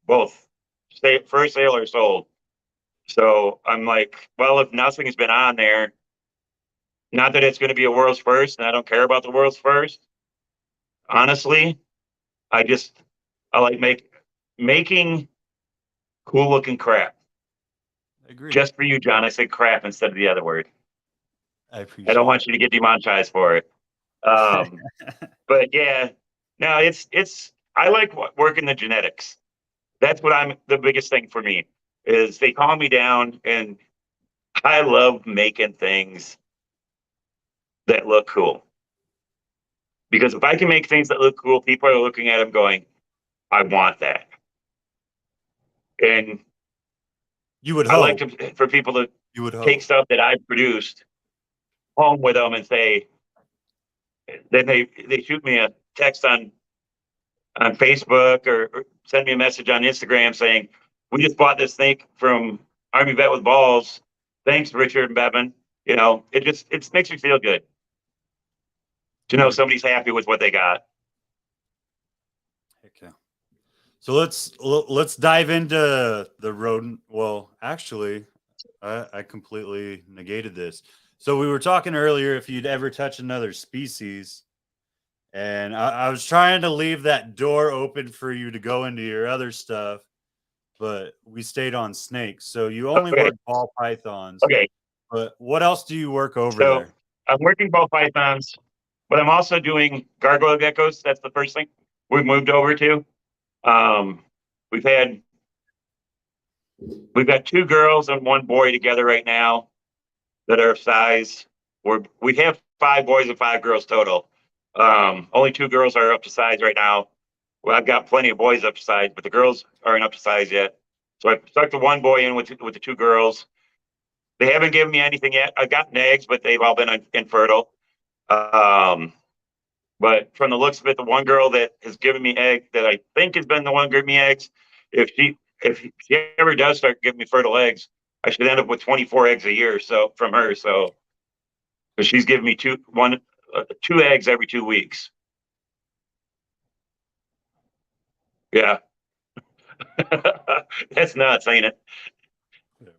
Both for sale or sold. So I'm like, well, if nothing has been on there, not that it's going to be a world's first, and I don't care about the world's first. Honestly, I just I like making cool looking crap. Agreed. Just for you, John. I said crap instead of the other word. I I don't appreciate want you to get demonetized for it. Um, it. but yeah, no, it's I like working the genetics. That's what I'm the biggest thing for me is they calm me down, and I love making things that look cool. Because if I can make things that look cool, people are looking at them going, I want that. And You would I like hope. for people to You would take hope. stuff that I've produced home with them and say, then they shoot me a text on Facebook or send me a message on Instagram saying, we just bought this snake from Army Vet with Balls. Thanks, Richard and Bevan. You know, it makes me feel good to know Agreed. somebody's happy with what they got. Heck yeah. So let's dive into the rodent. Well, actually, I completely negated this. So we were talking earlier if you'd ever touch another species, and I was trying to leave that door open for you to go into your other stuff, but we stayed on snakes. So you only Okay. work ball pythons, Okay. but what else do you work over So there? I'm working ball pythons, but I'm also doing gargoyle geckos. That's the first thing we've moved over to. Um, we've had we've got 2 girls and 1 boy together right now that are of size. We have 5 boys and 5 girls total. Only 2 girls are up to size right now. Well, I've got plenty of boys up to size, but the girls aren't up to size yet. So I stuck the 1 boy in with the 2 girls. They haven't given me anything yet. I've gotten eggs, but they've all been infertile. Um, but from the looks of it, the 1 girl that has given me eggs, that I think has been the one giving me eggs, if she ever does start giving me fertile eggs, I should end up with 24 eggs a year. So from her, so she's giving me 2 eggs every 2 weeks. Yeah, that's nuts, ain't it? Yeah.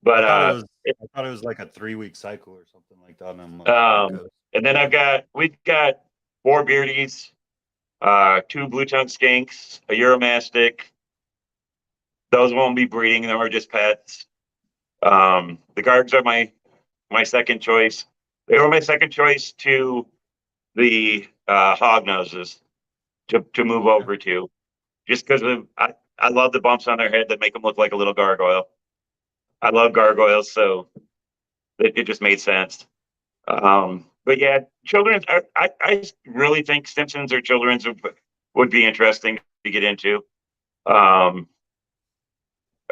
But I thought it was like a 3-week cycle or something like that. And I'm like, um, geckos. And then we've got 4 beardies, 2 blue tongue skinks, a Euromastic. Those won't be breeding; them are just pets. The Gargs are my second choice. They were my second choice to the hog noses to move over to, just because of I love the bumps on their head that make them look like a little gargoyle. I love gargoyles, so it just made sense. But yeah, children's. I really think Simpsons or children's would be interesting to get into. I'd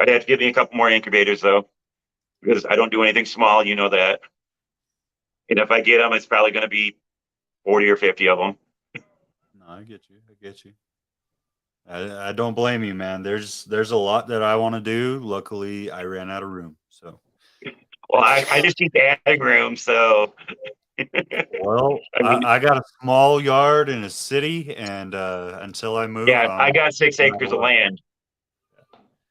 have to give me a couple more incubators though, because I don't do anything small. You know that. And if I get them, it's probably going to be 40 or 50 of them. No, I get you. I get you. I don't blame you, man. There's a lot that I want to do. Luckily, I ran out of room. So, Well, I just keep adding room, so. well, I mean, I got a small yard in a city, and until I move, yeah, I got 6 not acres of allowed. land.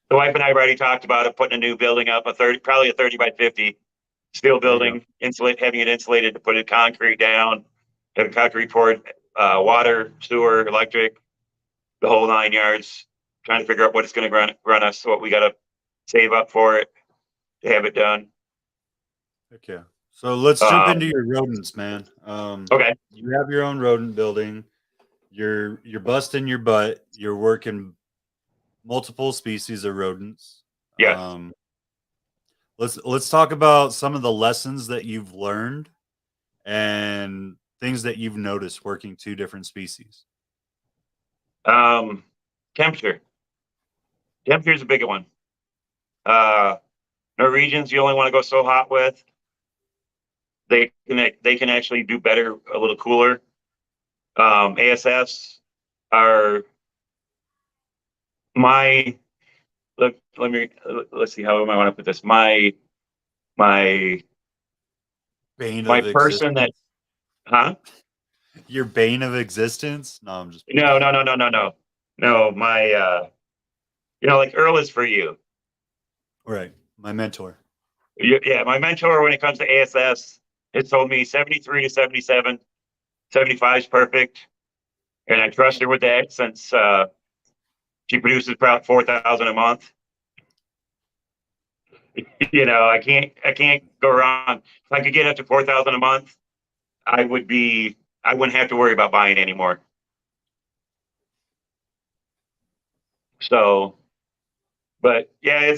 The wife and I have already talked about it, putting a new building up, probably a 30 by 50 steel There you go. building, having it insulated to put it concrete down, have concrete poured, water, sewer, electric, the whole 9 yards. Trying to figure out what it's going to run us, what we got to save up for it to have it done. Okay. So let's jump into your rodents, man. Okay. You have your own rodent building. You're busting your butt. You're working multiple species of rodents. Yes. Let's talk about some of the lessons that you've learned and things that you've noticed working 2 different species. Temperature. Temperature is a big one. Norwegians, you only want to go so hot with. They can actually do better a little cooler. ASFs are my look. Let's see how am I want to put this. My Bane my of person that existence. huh? Your bane of existence? No, I'm just No. My like Earl is for you. right. My mentor. Yeah, my mentor when it comes to ASFs has told me 73 to 77, 75 is perfect. And I trust her with that since she produces about 4,000 a month. I can't go wrong. If I could get up to 4,000 a month, I wouldn't have to worry about buying anymore. So, but yeah,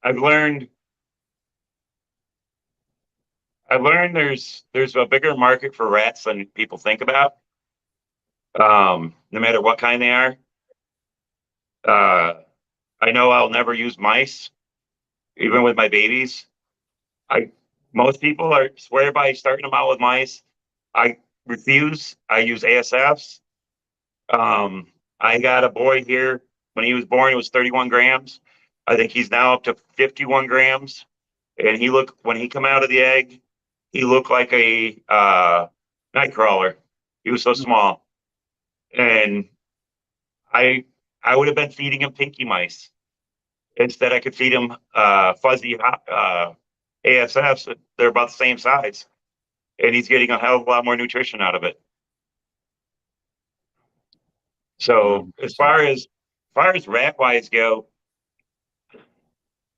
I've learned there's a bigger market for rats than people think about. No matter what kind they are. I know I'll never use mice, even with my babies. Most people swear by starting them out with mice. I refuse. I use ASFs. I got a boy here when he was born. It was 31 grams. I think he's now up to 51 grams. And when he come out of the egg, he looked like a night crawler. He was so small, and I would have been feeding him pinky mice. Instead, I could feed him fuzzy ASFs. They're about the same size, and he's getting a hell of a lot more nutrition out of it. So, as far as rat wise go,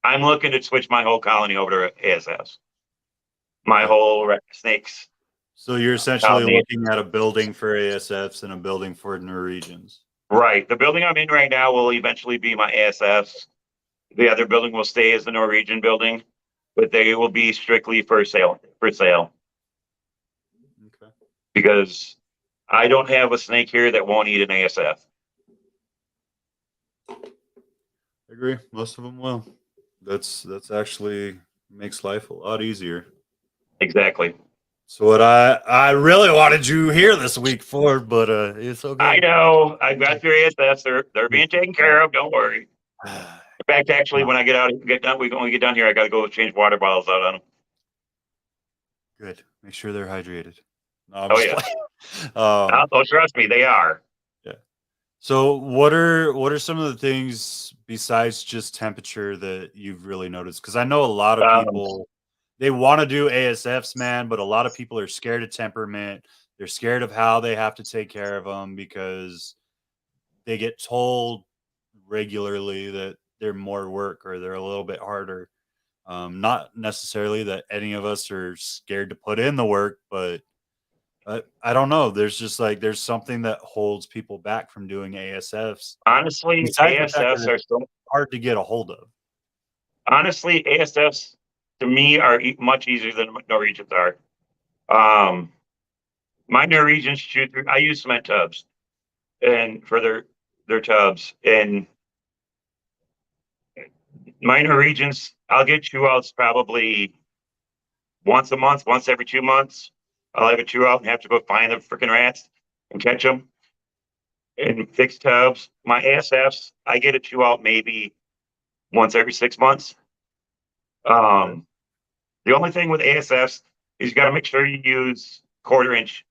I'm looking to switch my whole colony over to ASFs. My whole snakes. So you're essentially looking at a building for ASFs and a building for Norwegians. Right. The building I'm in right now will eventually be my ASFs. The other building will stay as the Norwegian building, but they will be strictly for sale. Okay. Because I don't have a snake here that won't eat an ASF. I agree. Most of them will. That's actually makes life a lot easier. Exactly. So what I really wanted you here this week for, but it's okay. I know. I've got your ASFs. They're being taken care of. Don't worry. In fact, actually, when I when we get done here, I got to go change water bottles out on them. Good. Make sure they're hydrated. No, oh yeah. Oh, trust me, they are. Yeah. So what are some of the things besides just temperature that you've really noticed? Because I know a lot of people they want to do ASFs, man, but a lot of people are scared of temperament. They're scared of how they have to take care of them because they get told regularly that they're more work or they're a little bit harder. Not necessarily that any of us are scared to put in the work, but I don't know. There's just like there's something that holds people back from doing ASFs. Honestly, Besides the fact that ASFs it's are so hard to get a hold of. honestly, ASFs to me are much easier than Norwegians are. Um, my Norwegians shoot through. I use cement tubs and for their tubs, and my Norwegians, I'll get chew outs probably once a month, once every 2 months. I'll have a chew out and have to go find the freaking rats and catch them and fix tubs. My ASFs, I get a chew out maybe once every 6 months. Right. The only thing with ASFs is you got to make sure you use 1/4 inch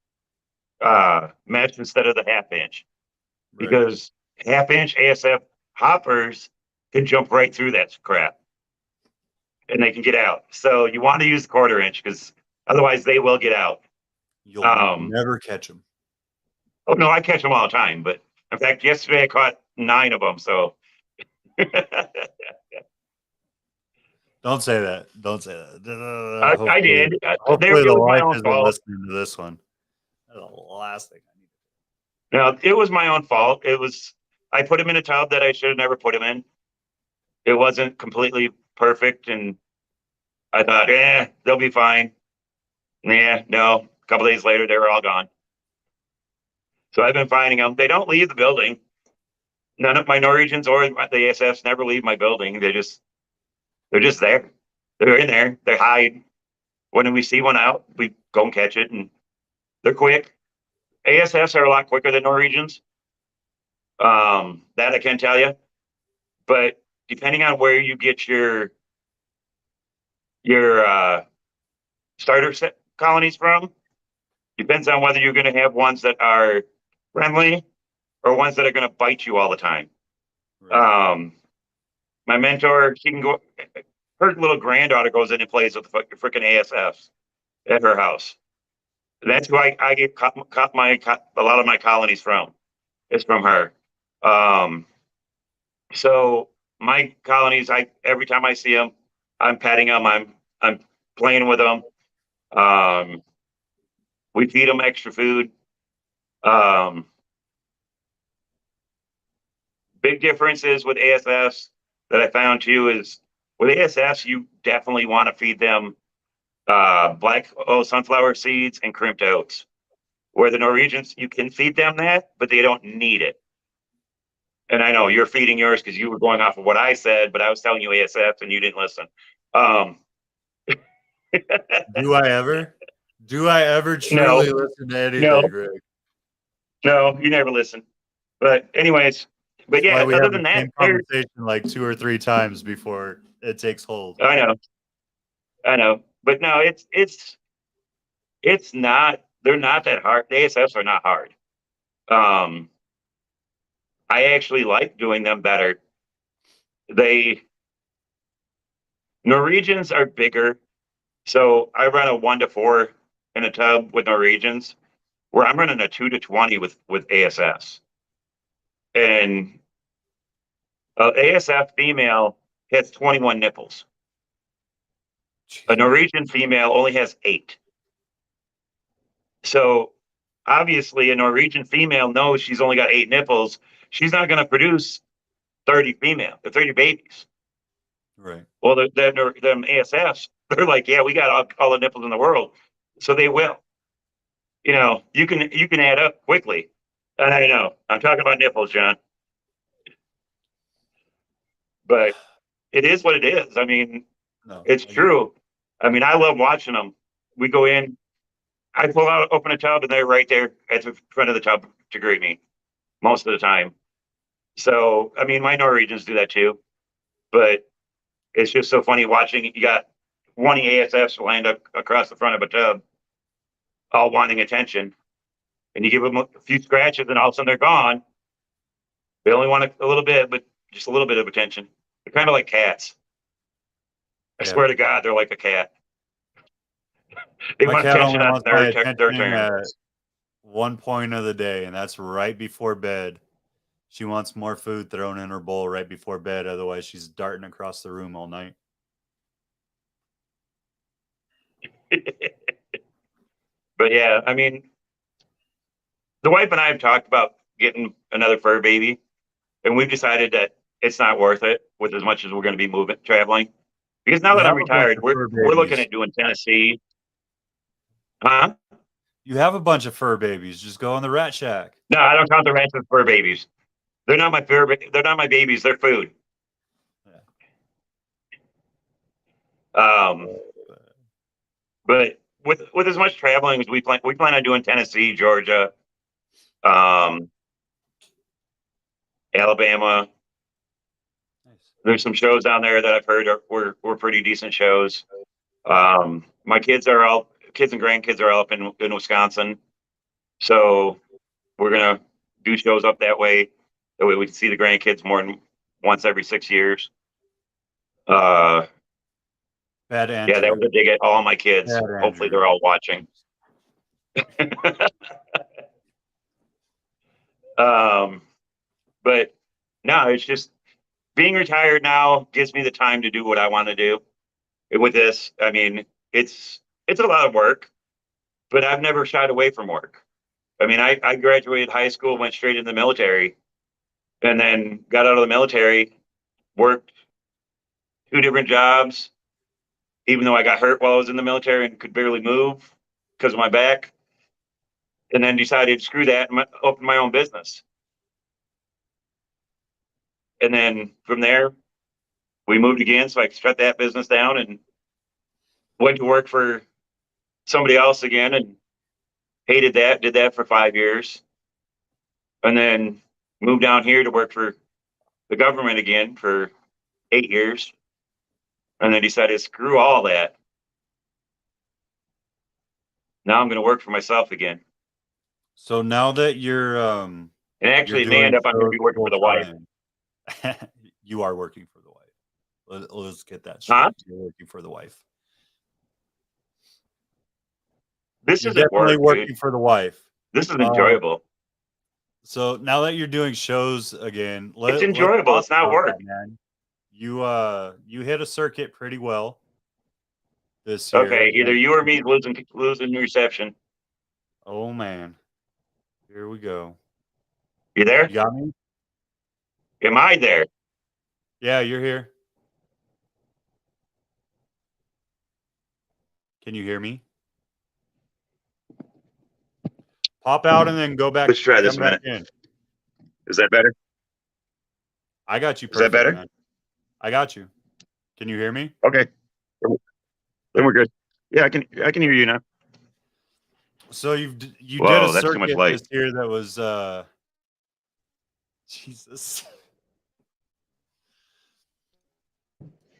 mesh instead of the 1/2 inch Right. because 1/2 inch ASF hoppers can jump right through that crap and they can get out. So you want to use the 1/4 inch because otherwise they will get out. You'll Um, never catch them. oh no, I catch them all the time. But in fact, yesterday I caught 9 of them. So Don't say that. Don't say that. I did. Hopefully It the was my wife own isn't fault. listening to this one. That's the last thing I need. No, it was my own fault. I put him in a tub that I should have never put him in. It wasn't completely perfect, and I thought, they'll be fine. Yeah, no. A couple days later, they were all gone. So I've been finding them. They don't leave the building. None of my Norwegians or the ASFs never leave my building. They're just there. They're in there. They hide. When we see one out, we go and catch it, and they're quick. ASFs are a lot quicker than Norwegians. That I can tell you. But depending on where you get your starter set colonies from, depends on whether you're going to have ones that are friendly or ones that are going to bite you all the time. Right. My mentor, she can go. Her little granddaughter goes in and plays with the freaking ASFs at her house. That's who I get a lot of my colonies from. It's from her. So my colonies, I every time I see them, I'm petting them. I'm playing with them. Um, we feed them extra food. Um, big differences with ASFs that I found too is with ASFs, you definitely want to feed them black sunflower seeds and crimped oats. Where the Norwegians, you can feed them that, but they don't need it. And I know Right. you're feeding yours because you were going off of what I said, but I was telling you ASF and you didn't listen. Um, Do I ever? Do I ever no, truly listen to no, anything, Greg? no, you never listen. But anyways, but That's why yeah, we other have the than that, same conversation like 2 or 3 times before it takes hold. I know, I know, but no, it's not. They're not that hard. The ASFs are not hard. Um, I actually like doing them better. They Norwegians are bigger, so I run a 1-to-4 in a tub with Norwegians, where I'm running a 2-to-20 with ASFs. And ASF female has 21 nipples. A Norwegian female only has 8. So obviously, a Norwegian female knows she's only got 8 nipples. She's not going to produce 30 babies. Right. Well, them ASFs, they're like, yeah, we got all the nipples in the world, so they will. You can add up quickly. And I know I'm talking about nipples, John, but it is what it is. I mean, No, it's I get it. true. I mean, I love watching them. We go in, I pull out, open a tub, and they're right there at the front of the tub to greet me most of the time. So, I mean, my Norwegians do that too, but it's just so funny watching. You got 20 ASFs land up across the front of a tub, all wanting attention, and you give them a few scratches, and all of a sudden they're gone. They only want a little bit, but just a little bit of attention. They're kind of like cats. I Yeah. swear to God, they're like a cat. They My want cat attention only on wants my their attention turn. at one point of the day, and that's right before bed. She wants more food thrown in her bowl right before bed. Otherwise, she's darting across the room all night. But yeah, I mean, the wife and I have talked about getting another fur baby, and we've decided that it's not worth it with as much as we're going to be moving traveling. Because now You that I'm have a bunch retired, of fur we're looking babies. at doing Tennessee. Huh? You have a bunch of fur babies. Just go in the rat shack. No, I don't count the ranch as fur babies. They're not my fur. They're not my babies. They're food. Um, but with as much traveling as we plan on doing Tennessee, Georgia, um, Alabama. Nice. There's some shows down there that I've heard were pretty decent shows. My kids and grandkids are all up in Wisconsin, so we're gonna do shows up that way. That way we can see the grandkids more than once every 6 years. Uh, Bad yeah, that Andrew. was a dig at all my kids. Bad Hopefully Andrew. they're all watching. But no, it's just being retired now gives me the time to do what I want to do. With this, I mean, it's a lot of work, but I've never shied away from work. I mean, I graduated high school, went straight into the military, and then got out of the military, worked 2 different jobs, even though I got hurt while I was in the military and could barely move because of my back, and then decided screw that and open my own business. And then from there, we moved again, so I shut that business down and went to work for somebody else again and hated that, did that for 5 years, and then moved down here to work for the government again for 8 years, and then decided screw all that. Now I'm going to work for myself again. So now that And you're actually, it may doing end up I'm going to shows be working for full the wife. time, you are working for the wife. Let's get that Huh? straight. You're working for the wife. This You're isn't definitely work, dude. working for the wife. This is enjoyable. So now that you're doing shows again, It's let's enjoyable. talk It's not about work. that, man. You hit a circuit pretty well this year. Okay, either you or me losing reception. Oh man, here we go. You there? You got me? Am I there? Yeah, you're here. Can you hear me? Pop out and then go back. Let's try this Come a back minute. in. Is that better? I got you Is that perfect, better? man. I got you. Can you hear me? Okay. Then we're good. Yeah, I can hear you now. So you did a Whoa, that's too much circuit light. this year that was Jesus.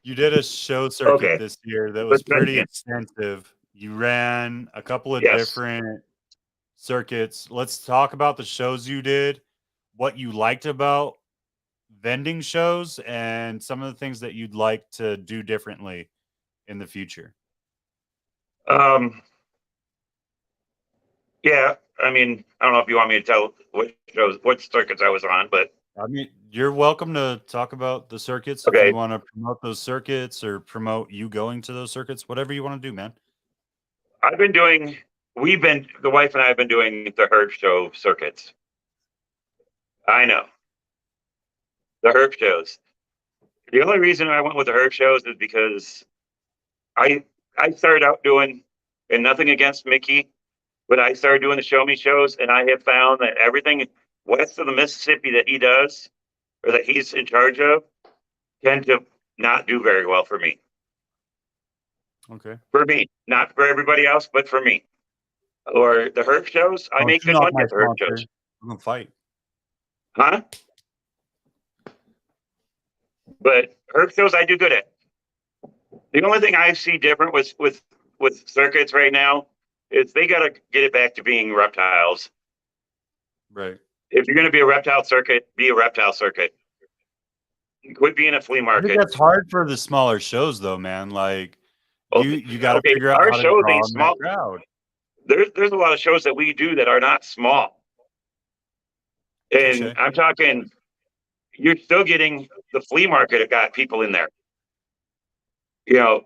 You did a show circuit Okay. this year that was Let's try it pretty again. extensive. You ran a couple of Yes. different circuits. Let's talk about the shows you did, what you liked about vending shows, and some of the things that you'd like to do differently in the future. Yeah, I mean, I don't know if you want me to tell what circuits I was on, but I mean, you're welcome to talk about the circuits if okay. you want to promote those circuits or promote you going to those circuits, whatever you want to do, man. The wife and I have been doing the Herb Show circuits. I know. The Herb shows. The only reason I went with the Herb shows is because I started out doing, and nothing against Mickey, but I started doing the Show Me shows, and I have found that everything west of the Mississippi that he does, or that he's in charge of, tend to not do very well for me. Okay. For me, not for everybody else, but for me. Or the Herb shows, I make good money at the Herb shows. I'm gonna fight. Huh? But Herb shows I do good at. The only thing I see different with circuits right now is they got to get it back to being reptiles. Right. If you're going to be a reptile circuit, be a reptile circuit. Quit being a flea I think market. that's hard for the smaller shows, though, man. Like, Well, You got to okay, figure out our how to shows draw ain't in that small. crowd. There's a lot of shows that we do that are not small, Touche. and I'm talking. You're still getting the flea market that got people in there. You know,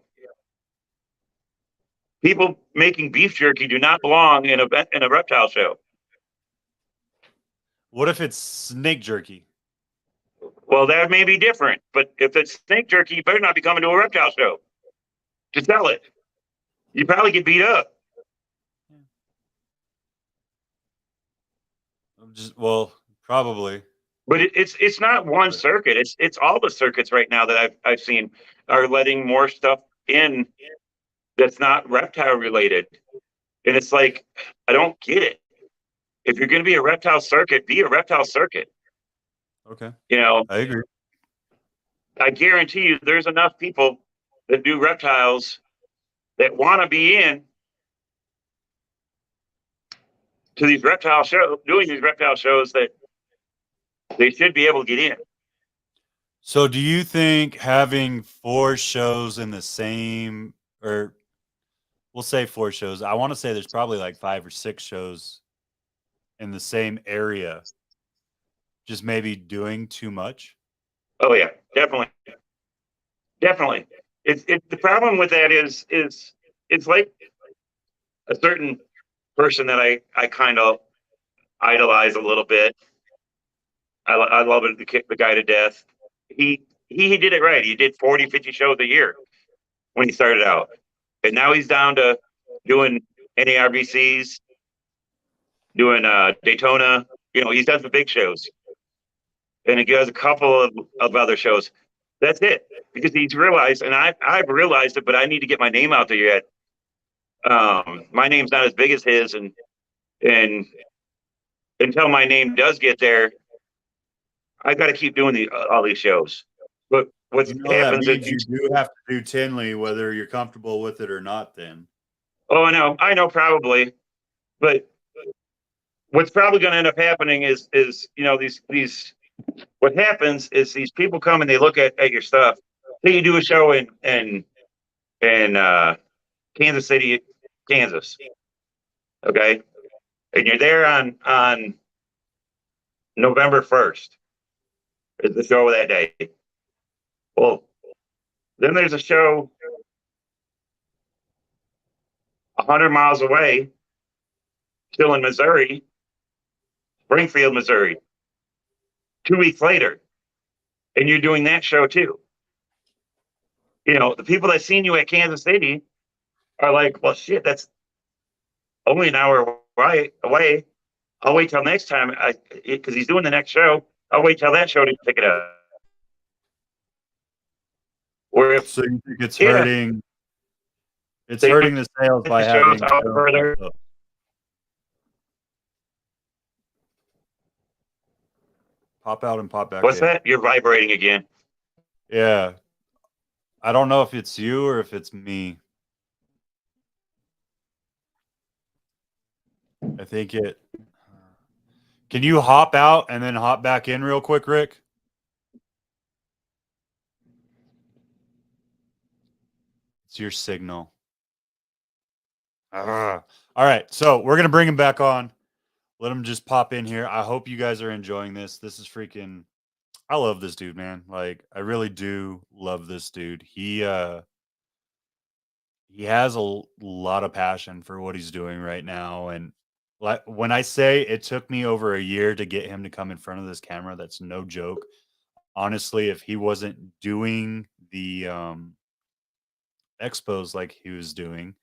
people making beef jerky do not belong in a reptile show. What if it's snake jerky? Well, that may be different, but if it's snake jerky, you better not be coming to a reptile show to sell it. You probably get beat up. Probably. But it's not one circuit. It's all the circuits right now that I've seen are letting more stuff in that's not reptile related. And it's like, I don't get it. If you're going to be a reptile circuit, be a reptile circuit. Okay. You know, I agree. I guarantee you there's enough people that do reptiles that want to be in to these reptile shows, doing these reptile shows, that they should be able to get in. So do you think having 4 shows in the same, or we'll say 4 shows. I want to say there's probably like 5 or 6 shows in the same area. Just maybe doing too much? Oh yeah, definitely. Definitely. It's the problem with that is it's like a certain person that I kind of idolize a little bit. I love it to kick the guy to death. He did it right. He did 40, 50 shows a year when he started out. And now he's down to doing NARBCs, doing Daytona. You know, he does the big shows. And he does a couple of other shows. That's it. Because he's realized, and I've realized it, but I need to get my name out there yet. My name's not as big as his, and until my name does get there, I got to keep doing all these shows. But what That happens means is, you do have to do Tinley whether you're comfortable with it or not then. oh, I know probably, but what's probably going to end up happening is these what happens is these people come and they look at your stuff. Say you do a show in Kansas City, Kansas, okay, and you're there on November 1st. Is the show that day? Well, then there's a show 100 miles away, still in Missouri, Springfield, Missouri. 2 weeks later, and you're doing that show too. You know, the people that seen you at Kansas City are like, well, shit, that's only an hour away. I'll wait till next time, because he's doing the next show. I'll wait till that show to pick it up. Or if, So you think it's yeah, hurting? It's hurting the sales by having shows out further. Pop out and pop back What's in. that? You're vibrating again. Yeah. I don't know if it's you or if it's me. I think it. Can you hop out and then hop back in real quick, Rick? It's your signal. All right. So we're going to bring him back on. Let him just pop in here. I hope you guys are enjoying this. This is freaking. I love this dude, man. Like, I really do love this dude. He has a lot of passion for what he's doing right now. And like when I say it took me over a year to get him to come in front of this camera, that's no joke. Honestly, if he wasn't doing the expos like he was doing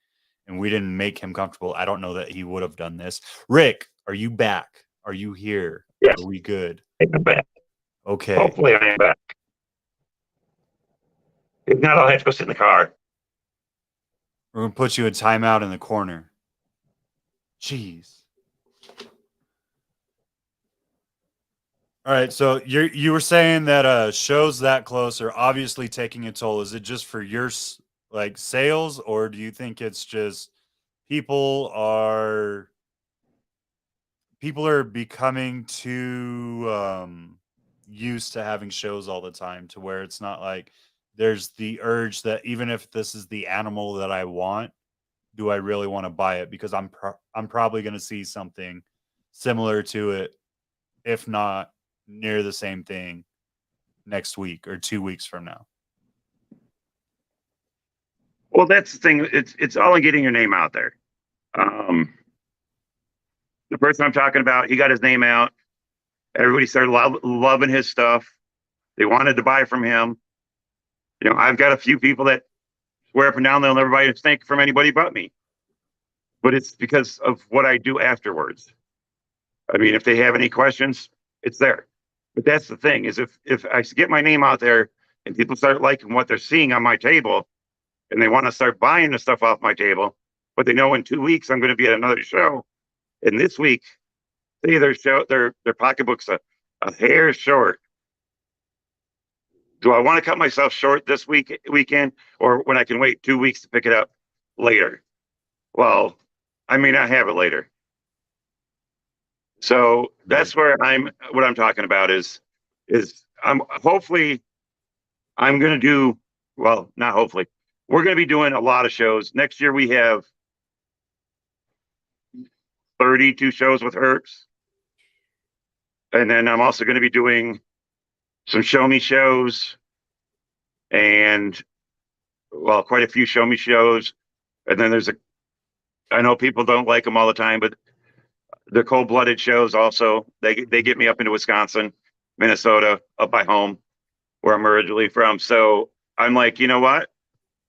and we didn't make him comfortable, I don't know that he would have done this. Rick, are you back? Are you here? Yes. Are we good? I'm back. Okay. Hopefully I am back. If not, I'll have to go sit in the car. We're going to put you in timeout in the corner. Jeez. All right, so you were saying that shows that close are obviously taking a toll. Is it just for your like sales, or do you think it's just people are becoming too used to having shows all the time to where it's not like there's the urge that even if this is the animal that I want, do I really want to buy it? Because I'm probably going to see something similar to it, if not near the same thing, next week or 2 weeks from now. Well, that's the thing. It's all in getting your name out there. The person I'm talking about, he got his name out. Everybody started loving his stuff. They wanted to buy from him. You know, I've got a few people that swear up and down they'll never buy a snake from anybody but me. But it's because of what I do afterwards. I mean, if they have any questions, it's there. But that's the thing is if I get my name out there and people start liking what they're seeing on my table and they want to start buying the stuff off my table, but they know in 2 weeks I'm going to be at another show. And this week, say their pocketbook's a hair short. Do I want to cut myself short this weekend, or when I can wait 2 weeks to pick it up later? Well, I may not have it later. So that's where what I'm talking about is I'm hopefully I'm going to do, well, not hopefully, we're going to be doing a lot of shows. Next year we have 32 shows with Herps. And then I'm also going to be doing some show me shows and, well, quite a few show me shows. And then I know people don't like them all the time, but the cold-blooded shows also, they get me up into Wisconsin, Minnesota, up by home, where I'm originally from. So I'm like, you know what?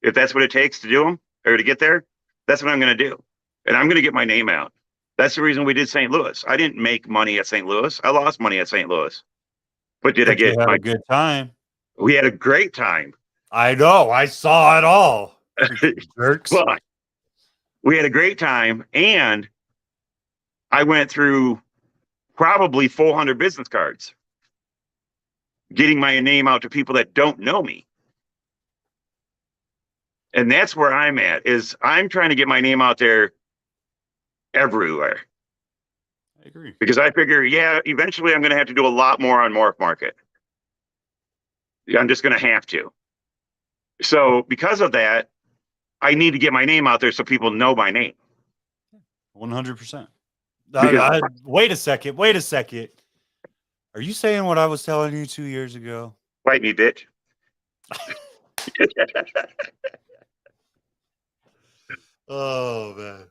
If that's what it takes to do them or to get there, that's what I'm going to do. And I'm going to get my name out. That's the reason we did St. Louis. I didn't make money at St. Louis. I lost money at St. Louis. But did I get a good time? We had a great time. I know. I saw it all. Jerks. But we had a great time, and I went through probably 400 business cards, getting my name out to people that don't know me. And that's where I'm at, is I'm trying to get my name out there everywhere. I agree. Because I figure, yeah, eventually I'm going to have to do a lot more on MORPHMARKET. I'm just going to have to. So because of that, I need to get my name out there so people know my name. 100%. Because, wait a second. Are you saying what I was telling you 2 years ago? Fight me, bitch. Oh, man.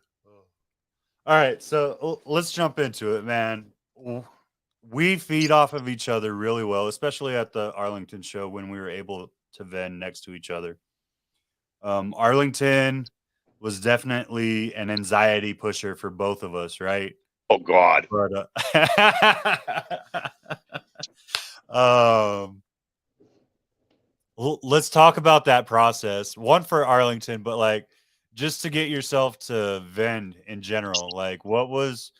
All right, so let's jump into it, man. We feed off of each other really well, especially at the Arlington show when we were able to vend next to each other. Arlington was definitely an anxiety pusher for both of us, right? Oh, God. But, let's talk about that process. One for Arlington, but like just to get yourself to vend in general. Like what was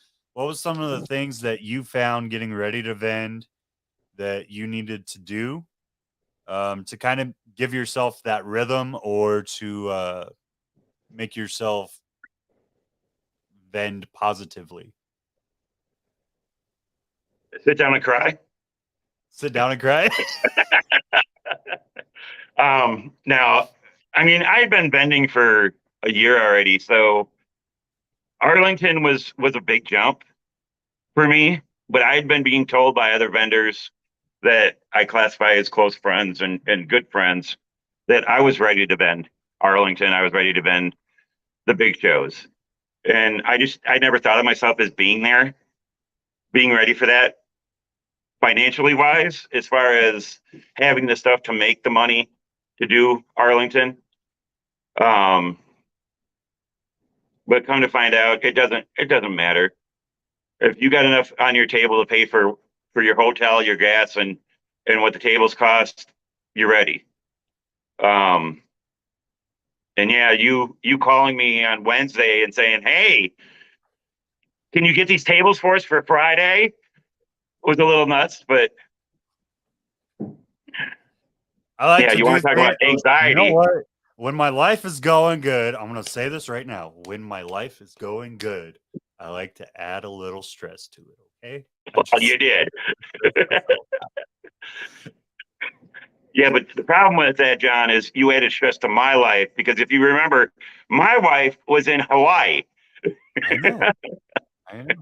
some of the things that you found getting ready to vend that you needed to do to kind of give yourself that rhythm or to make yourself vend positively? Sit down and cry. Sit down and cry. Now, I mean, I've been vending for a year already, so Arlington was a big jump for me, but I'd been being told by other vendors that I classify as close friends and good friends that I was ready to vend Arlington. I was ready to vend the big shows. And I never thought of myself as being there, being ready for that financially wise, as far as having the stuff to make the money to do Arlington. But come to find out, it doesn't matter. If you got enough on your table to pay for your hotel, your gas, and what the tables cost, you're ready. And yeah, you calling me on Wednesday and saying, "Hey, can you get these tables for us for Friday?" was a little nuts, but I like yeah, to you want to talk about anxiety. You know what? When my life is going good, I'm going to say this right now. When my life is going good, I like to add a little stress to it, okay? Well, you did. Yeah, but the problem with that, John, is you added stress to my life because if you remember, my wife was in Hawaii. I know. I know.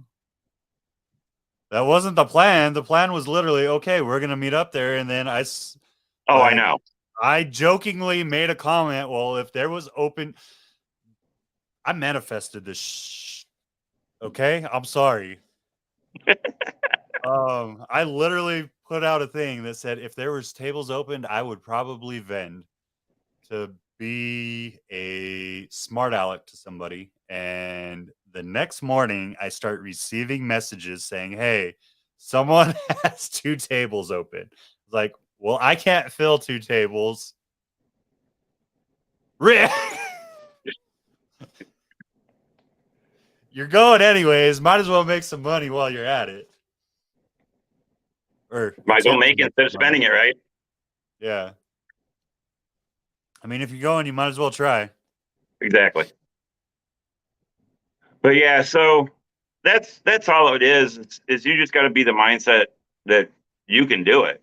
That wasn't the plan. The plan was literally, okay, we're gonna meet up there, and then Oh, I know. I jokingly made a comment. Well, if there was open, I manifested this. Okay, I'm sorry. I literally put out a thing that said if there was tables opened, I would probably vend to be a smart aleck to somebody. And the next morning, I start receiving messages saying, "Hey, someone has 2 tables open." Like, well, I can't fill 2 tables. Rick, you're going anyways. Might as well make some money while you're at it. Or Might as well attempt to make it make instead of some money. spending it, right? Yeah. I mean, if you're going, you might as well try. Exactly. But yeah, so that's all it is you just got to be the mindset that you can do it.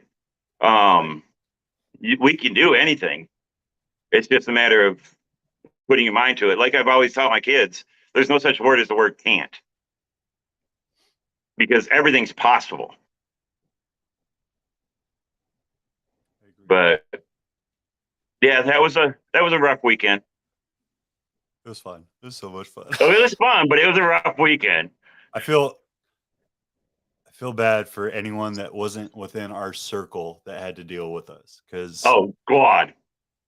We can do anything. It's just a matter of putting your mind to it. Like I've always taught my kids, there's no such word as the word can't because everything's possible. But yeah, that was a rough weekend. It was fun. It was so much fun. So it was fun, but it was a rough weekend. I feel bad for anyone that wasn't within our circle that had to deal with us because Oh God,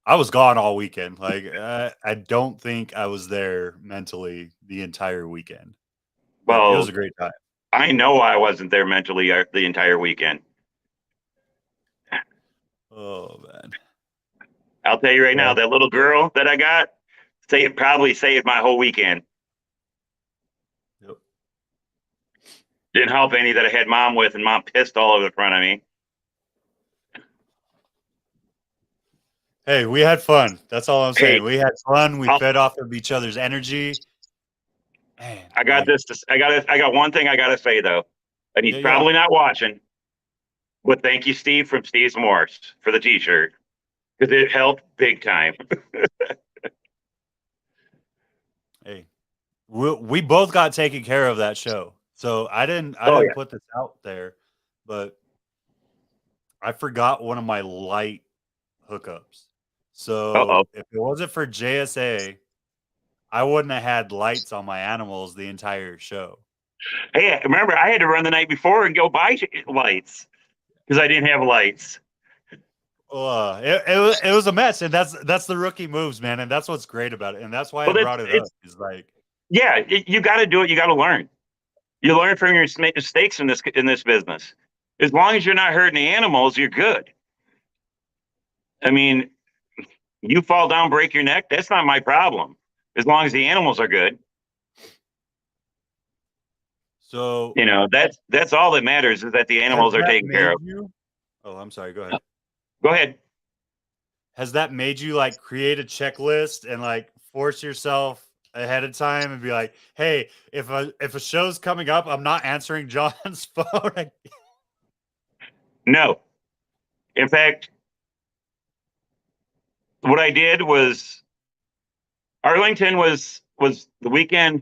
I was gone all weekend. Like I don't think I was there mentally the entire weekend, but it was well, a great time. I know I wasn't there mentally the entire weekend. Oh man, I'll tell you right now, yeah, that little girl that I got, probably saved my whole weekend. yep. Didn't help any that I had mom with, and mom pissed all over the front of me. Hey, we had fun. That's all I'm saying. Hey, We had fun. We I'll, fed off of each other's energy. Man, I got like, this. I got one thing I gotta say though, and he's yeah. probably not watching. But thank you, Steve from Steve's Morse, for the T-shirt because it helped big time. Hey, we both got taken care of that show. So I didn't Oh yeah. put this out there, but I forgot one of my light hookups. Uh-oh. So if it wasn't for JSA, I wouldn't have had lights on my animals the entire show. Hey, remember I had to run the night before and go buy lights because I didn't have lights. It was a mess, and that's the rookie moves, man, and that's what's great about it, and that's why I Well, brought it up. Is like, yeah, you got to do it. You got to learn. You learn from your mistakes in this business. As long as you're not hurting the animals, you're good. I mean, you fall down, break your neck. That's not my problem. As long as the animals are good, so that's all that matters is that the has animals are that taken care made of. you? Oh, I'm sorry. Go ahead. Go ahead. Has that made you like create a checklist and like force yourself ahead of time and be like, hey, if a show's coming up, I'm not answering John's phone. No. In fact, what I did was Arlington was the weekend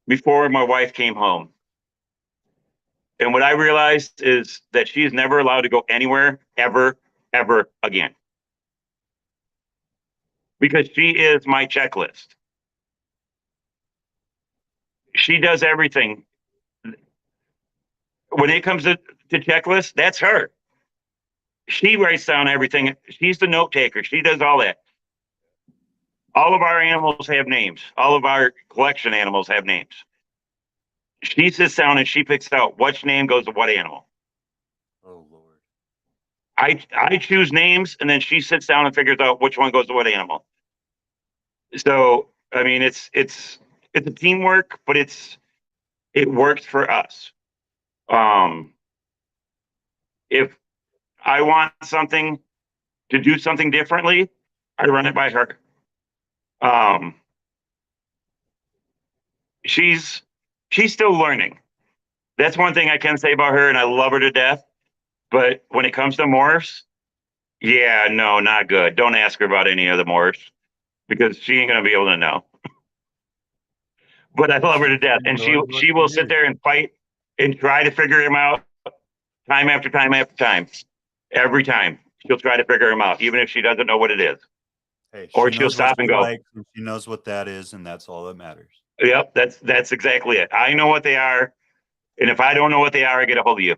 before my wife came home. And what I realized is that she's never allowed to go anywhere ever, ever again. Because she is my checklist. She does everything. When it comes to checklists, that's her. She writes down everything. She's the note taker. She does all that. All of our animals have names. All of our collection animals have names. She sits down and she picks out which name goes to what animal. Oh Lord. I choose names and then she sits down and figures out which one goes to what animal. So I mean it's a teamwork, but it works for us. If I want something to do something differently, I run it by her. She's still learning. That's one thing I can say about her, and I love her to death. But when it comes to morphs, Yeah, no, not good. Don't ask her about any of the morphs because she ain't gonna be able to know. But I love her to death, and she will sit there and fight and try to figure him out time after time after time. Every time she'll try to figure him out, even if she doesn't know what it is. Hey, Or she she'll knows what stop and she go, likes, and she knows what that is, and that's all that matters. "Yep, that's exactly it. I know what they are, and if I don't know what they are, I get a hold of you."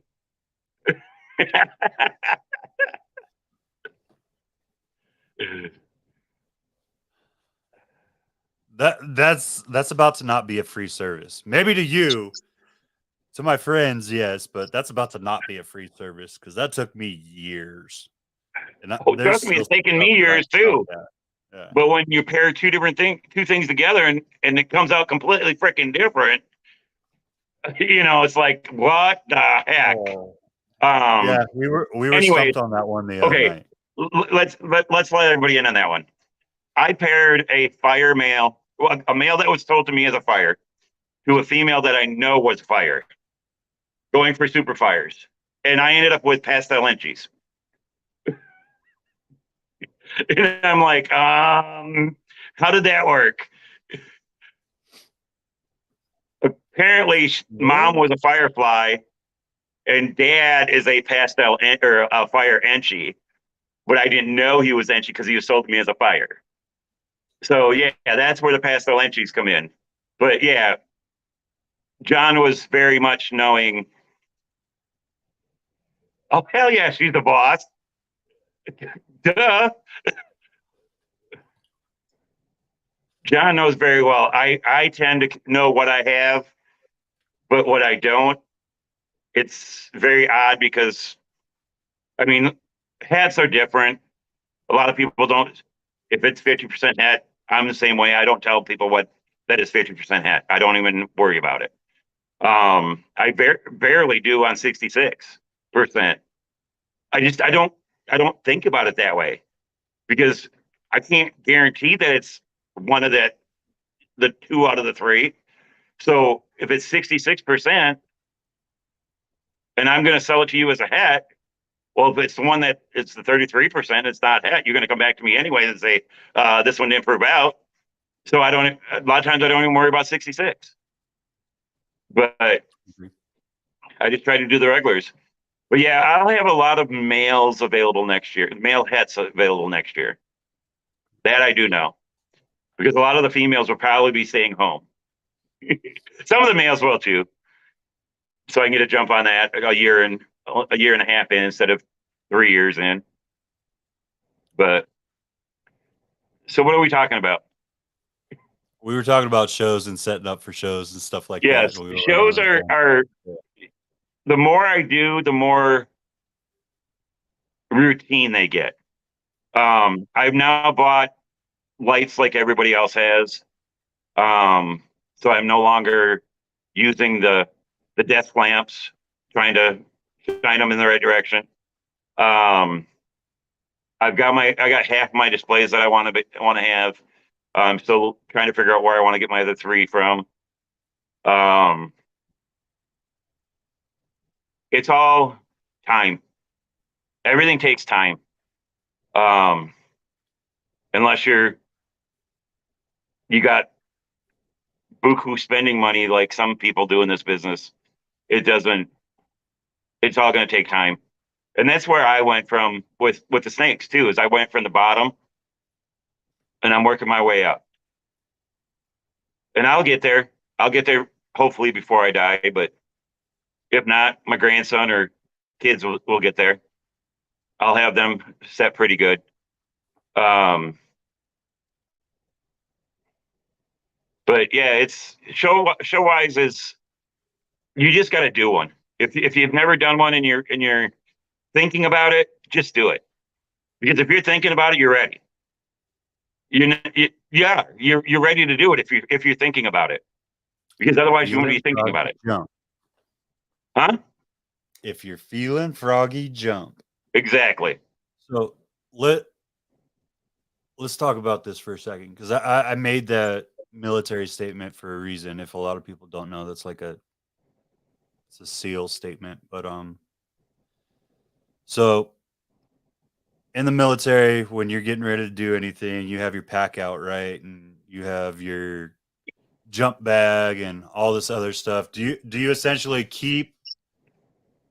That's about to not be a free service. Maybe to you, to my friends, yes, but that's about to not be a free service because that took me years. And Oh, there's trust me, still it's some taken stuff me that I years suck too. at. Yeah. But when you pair two things together, and it comes out completely freaking different, it's like, what the heck? Oh. Um. Yeah, we were Anyways, stumped on that one the other okay, night. let's let everybody in on that one. I paired a fire male, well, a male that was told to me as a fire, to a female that I know was fire, going for super fires, and I ended up with pastel inchies. And I'm like, how did that work? Apparently, mom was a firefly, and dad is a pastel or a fire enchi, but I didn't know he was enchi because he was sold to me as a fire. So yeah, that's where the pastel enchies come in. But yeah, John was very much knowing. Oh hell yeah, she's the boss. Duh. John knows very well. I tend to know what I have, but what I don't. It's very odd because I mean, hats are different. A lot of people don't. If it's 50% hat, I'm the same way. I don't tell people what that is 50% hat. I don't even worry about it. I barely do on 66%. I don't think about it that way because I can't guarantee that it's one of the two out of the three. So if it's 66% and I'm going to sell it to you as a hat, well, if it's the one that it's the 33%, it's not hat. You're going to come back to me anyway and say this one didn't prove out. So I don't. A lot of times I don't even worry about 66, but I just try to do the regulars. But yeah, I'll have a lot of males available next year, male hats available next year. That I do know because a lot of the females will probably be staying home. Some of the males will too, so I can get a jump on that a year and a half in instead of 3 years in. But so what are we talking about? We were talking about shows and setting up for shows and stuff like that. Yes, We were running shows on are the more I do, the more routine they get. I've now bought lights like everybody else has. So I'm no longer using the desk lamps, trying to shine them in the right direction. Um, I got half my displays that I want to have. I'm still trying to figure out where I want to get my other three from. Um, it's all time. Everything takes time. Um, unless you got buku spending money like some people do in this business, it doesn't. It's all going to take time, and that's where I went from with the snakes too. Is I went from the bottom, and I'm working my way up, and I'll get there. I'll get there hopefully before I die, but if not, my grandson or kids will get there. I'll have them set pretty good. Um, but yeah, it's show wise is you just got to do one. If you've never done one and you're thinking about it, just do it. Because if you're thinking about it, you're ready. You're ready to do it if you're thinking about it. Because otherwise, you won't be thinking about it, jump. huh? If you're feeling froggy, jump. Exactly. So let's talk about this for a second because I made that military statement for a reason. If a lot of people don't know, that's like it's a SEAL statement. But so in the military, when you're getting ready to do anything, you have your pack out, right? And you have your jump bag and all this other stuff. Do you essentially keep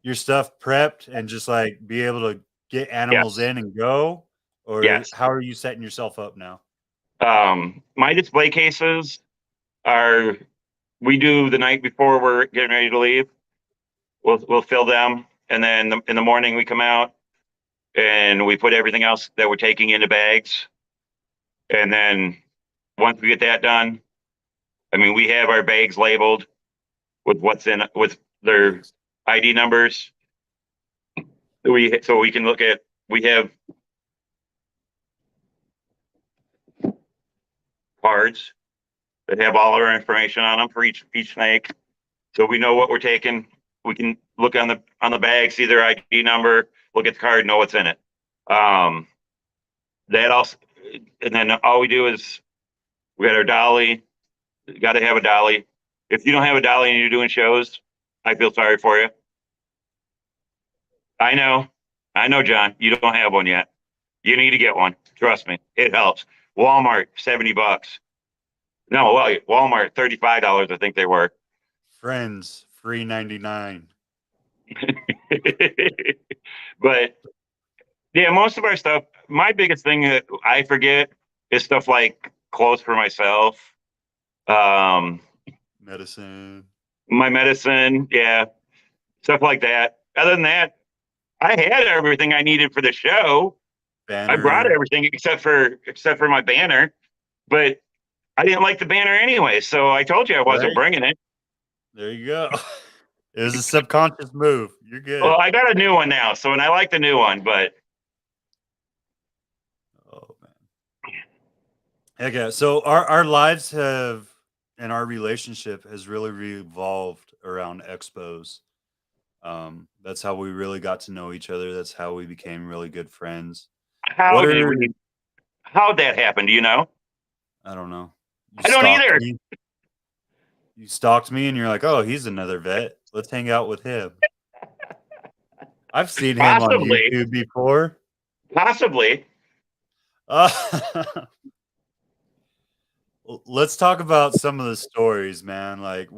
your stuff prepped and just like be able to get animals Yes. in and go? Or Yes. how are you setting yourself up now? My display cases are, we do the night before we're getting ready to leave. We'll fill them, and then in the morning we come out and we put everything else that we're taking into bags. And then once we get that done, I mean, we have our bags labeled with what's in with their Nice. ID numbers. So we can look at, we have cards that have all our information on them for each snake. So we know what we're taking. We can look on the bag, see their ID number, look at the card, know what's in it. Um, that also, and then all we do is we got our dolly. Got to have a dolly. If you don't have a dolly and you're doing shows, I feel sorry for you. I know, I know, John. You don't have one yet. You need to get one. Trust me, it helps. Walmart, $70. No, well, Walmart, $35. I think they were. Friends, free 99. But yeah, most of our stuff. My biggest thing that I forget is stuff like clothes for myself, um, Medicine, my medicine, yeah, stuff like that. Other than that, I had everything I needed for the show. I brought banner, everything except for my banner, but I didn't like the banner anyway, so I told you I wasn't right? bringing it. There you go. It was a subconscious move. You're Well, good. I got a new one now, so and I like the new one, but Oh man. Heck yeah. So our lives have and our relationship has really revolved around expos. That's how we really got to know each other. That's how we became really good friends. What how did are we? How'd that happen? Do you know? I don't know. You I don't stalked either. me. You stalked me and you're like, "Oh, he's another vet. Let's hang out with him." I've seen him on Possibly, YouTube before. possibly. Uh, let's talk about some of the stories, man. Like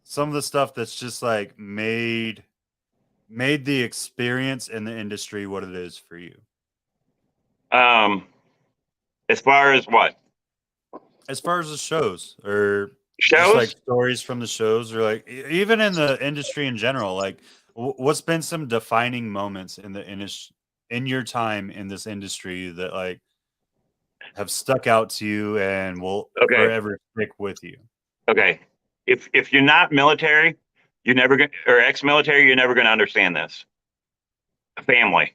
some of the stuff that's just like made the experience in the industry what it is for you. Um, as far as what As far as the shows or just like shows? stories from the shows or like even in the industry in general, like what's been some defining moments in the industry in your time in this industry that like have stuck out to you and will Okay, forever stick with you? okay. If you're not military, you're never going or ex-military, you're never going to understand this. Family.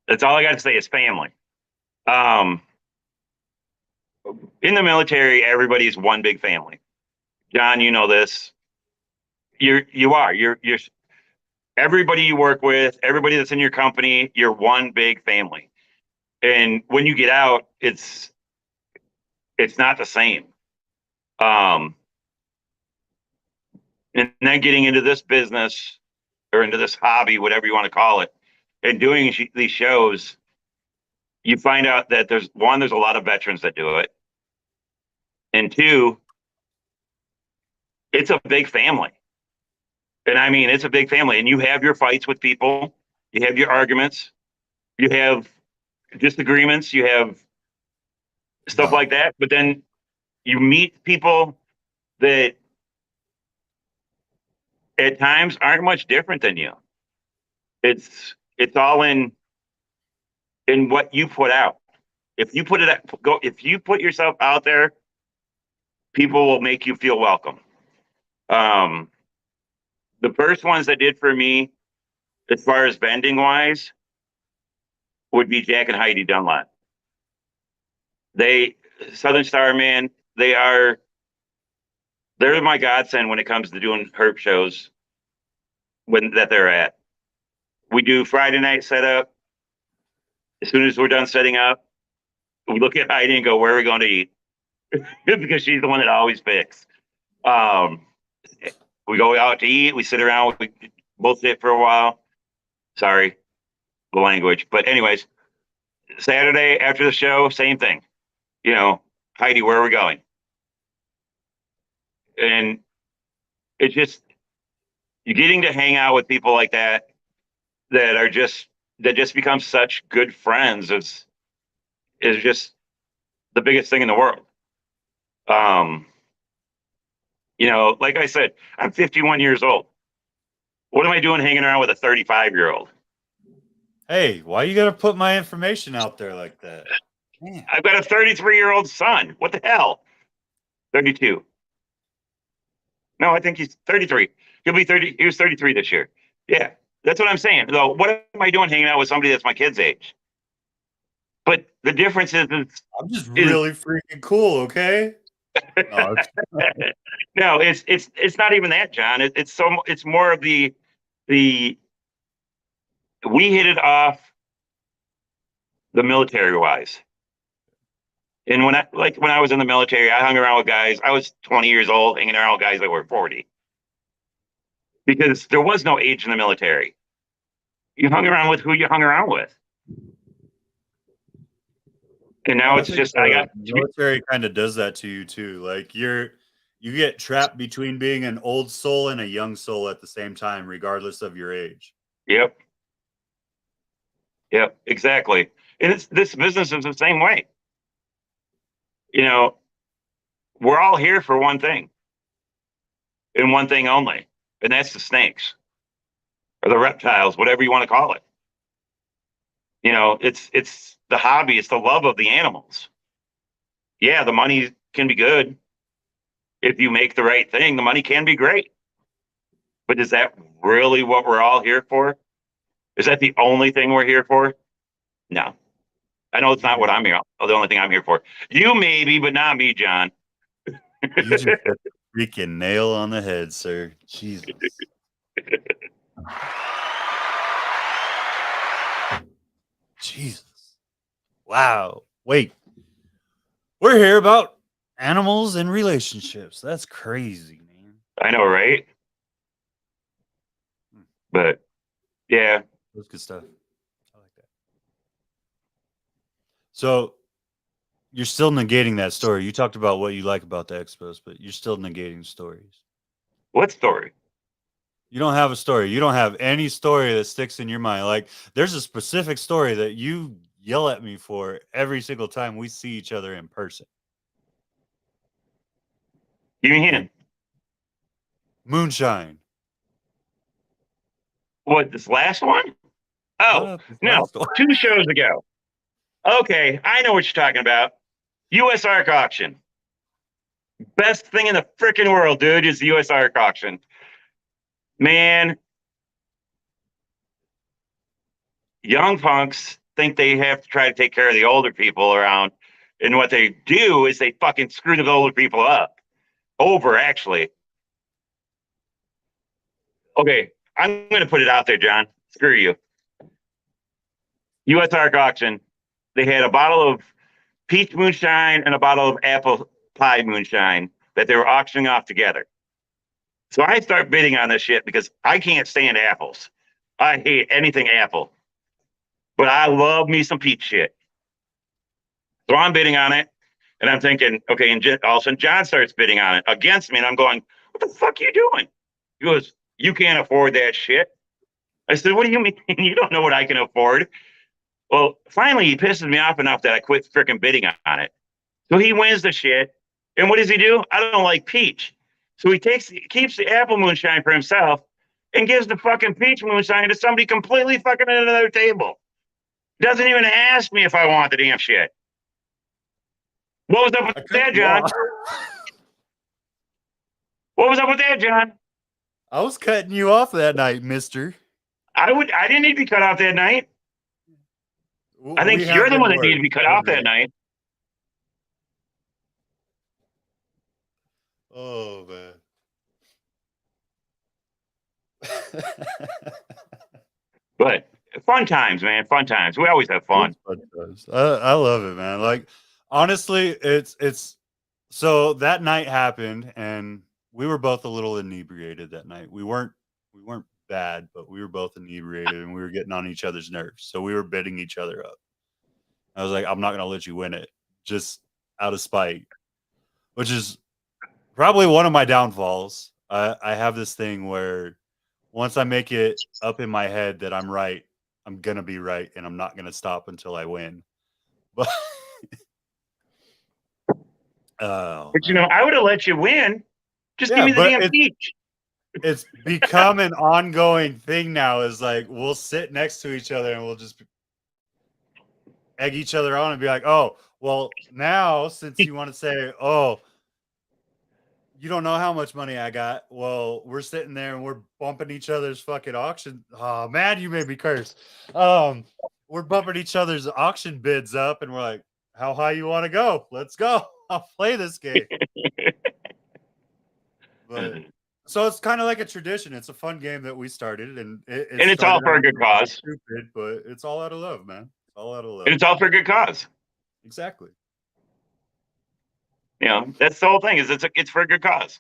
That's all I got to say is family. Um, in the military, everybody's one big family. John, you know this. You're everybody you work with, everybody that's in your company, you're one big family. And when you get out, it's not the same. Um, and then getting into this business or into this hobby, whatever you want to call it, and doing these shows, you find out that there's a lot of veterans that do it, and two, it's a big family. And I mean, it's a big family, and you have your fights with people, you have your arguments, you have disagreements, you have stuff like that. But then you meet people that at times aren't much different than you. It's all in what you put out. If you put yourself out there, people will make you feel welcome. Um, the first ones that did for me, as far as vending wise, would be Jack and Heidi Dunlap. They Southern Star, man, they're my godsend when it comes to doing herp shows when that they're at. We do Friday night setup. As soon as we're done setting up, we look at Heidi and go, "Where are we going to eat?" Because she's the one that always picks. Um, we go out to eat. We sit around. We bullshit for a while. Sorry. the language. But anyways, Saturday after the show, same thing. You know, Heidi, where are we going? And it's just you're getting to hang out with people like that that just become such good friends. Is just the biggest thing in the world. Um, you know, like I said, I'm 51 years old. What am I doing hanging around with a 35-year-old? Hey, why you gotta put my information out there like that? Man. I've got a 33-year-old son. What the hell? 32. No, I think he's 33. He'll be 30. He was 33 this year. Yeah, that's what I'm saying. Though, what am I doing hanging out with somebody that's my kid's age? But the difference I'm just is really freaking cool, okay? No, no, it's not even that, John. It's more of the we hit it off the military wise. And when I was in the military, I hung around with guys. I was 20 years old, hanging around with guys that were 40, because there was no age in the military. You hung around with who you hung around with. And now it's just the military kind of does that to you too. Like you get trapped between being an old soul and a young soul at the same time, regardless of your age. Yep. Yep, exactly. And this business is the same way. You know, we're all here for one thing and one thing only, and that's the snakes or the reptiles, whatever you want to call it. You know, it's the hobby, it's the love of the animals. Yeah, the money can be good. If you make the right thing, the money can be great. But is that really what we're all here for? Is that the only thing we're here for? No. I know it's not what I'm here. The only thing I'm here for. You maybe, but not me, John. You just hit the freaking nail on the head, sir. Jesus. Jesus. Wow. Wait. We're here about animals and relationships. That's crazy, man. I know, right? But yeah. That's good stuff. I like that. So you're still negating that story. You talked about what you like about the Expos, but you're still negating stories. What story? You don't have a story. You don't have any story that sticks in your mind. Like there's a specific story that you yell at me for every single time we see each other in person. Give me a hint. Moonshine. What, this last one? Oh, no, 2 shows ago. Okay, I know what you're talking about. USARK auction. Best thing in the freaking world, dude, is the USARK auction. Man, young punks think they have to try to take care of the older people around. And what they do is they fucking screw the older people up. Over, actually. Okay, I'm going to put it out there, John. Screw you. USARK auction. They had a bottle of peach moonshine and a bottle of apple pie moonshine that they were auctioning off together. So I start bidding on this shit because I can't stand apples. I hate anything apple. But I love me some peach shit. So I'm bidding on it. And I'm thinking, okay, and all of a sudden John starts bidding on it against me. And I'm going, what the fuck are you doing? He goes, you can't afford that shit. I said, what do you mean? You don't know what I can afford. Well, finally, he pisses me off enough that I quit freaking bidding on it. So he wins the shit. And what does he do? I don't like peach. So he keeps the apple moonshine for himself and gives the fucking peach moonshine to somebody completely fucking at another table. Doesn't even ask me if I want the damn shit. What was up with that, John? What was up with that, John? I was cutting you off that night, mister. I didn't need to be cut off that night. I think you're the one that needed to be cut off that night. Oh, man. But fun times, man. Fun times. We always have fun. I love it, man. Like, honestly, it's so that night happened and we were both a little inebriated that night. We weren't bad, but we were both inebriated and we were getting on each other's nerves. So we were bidding each other up. I was like, I'm not going to let you win it just out of spite, which is probably one of my downfalls. I have this thing where once I make it up in my head that I'm right, I'm going to be right and I'm not going to stop until I win. But, oh, But you know, man. I would have let you win. Just give Yeah, me the but damn peach. it's become an ongoing thing now. Is like we'll sit next to each other and we'll just egg each other on and be like, oh, well, now since you want to say, oh, you don't know how much money I got. Well, we're sitting there and we're bumping each other's fucking auction. Oh man, you made me curse. We're bumping each other's auction bids up and we're like, how high you want to go? Let's go. I'll play this game. But so it's kind of like a tradition. It's a fun game that we started, and And it's all started for a out good cause. stupid, but it's all out of love, man. It's all out of love. And it's all for a good cause. Exactly. You know, that's the whole thing. Is it's for a good cause.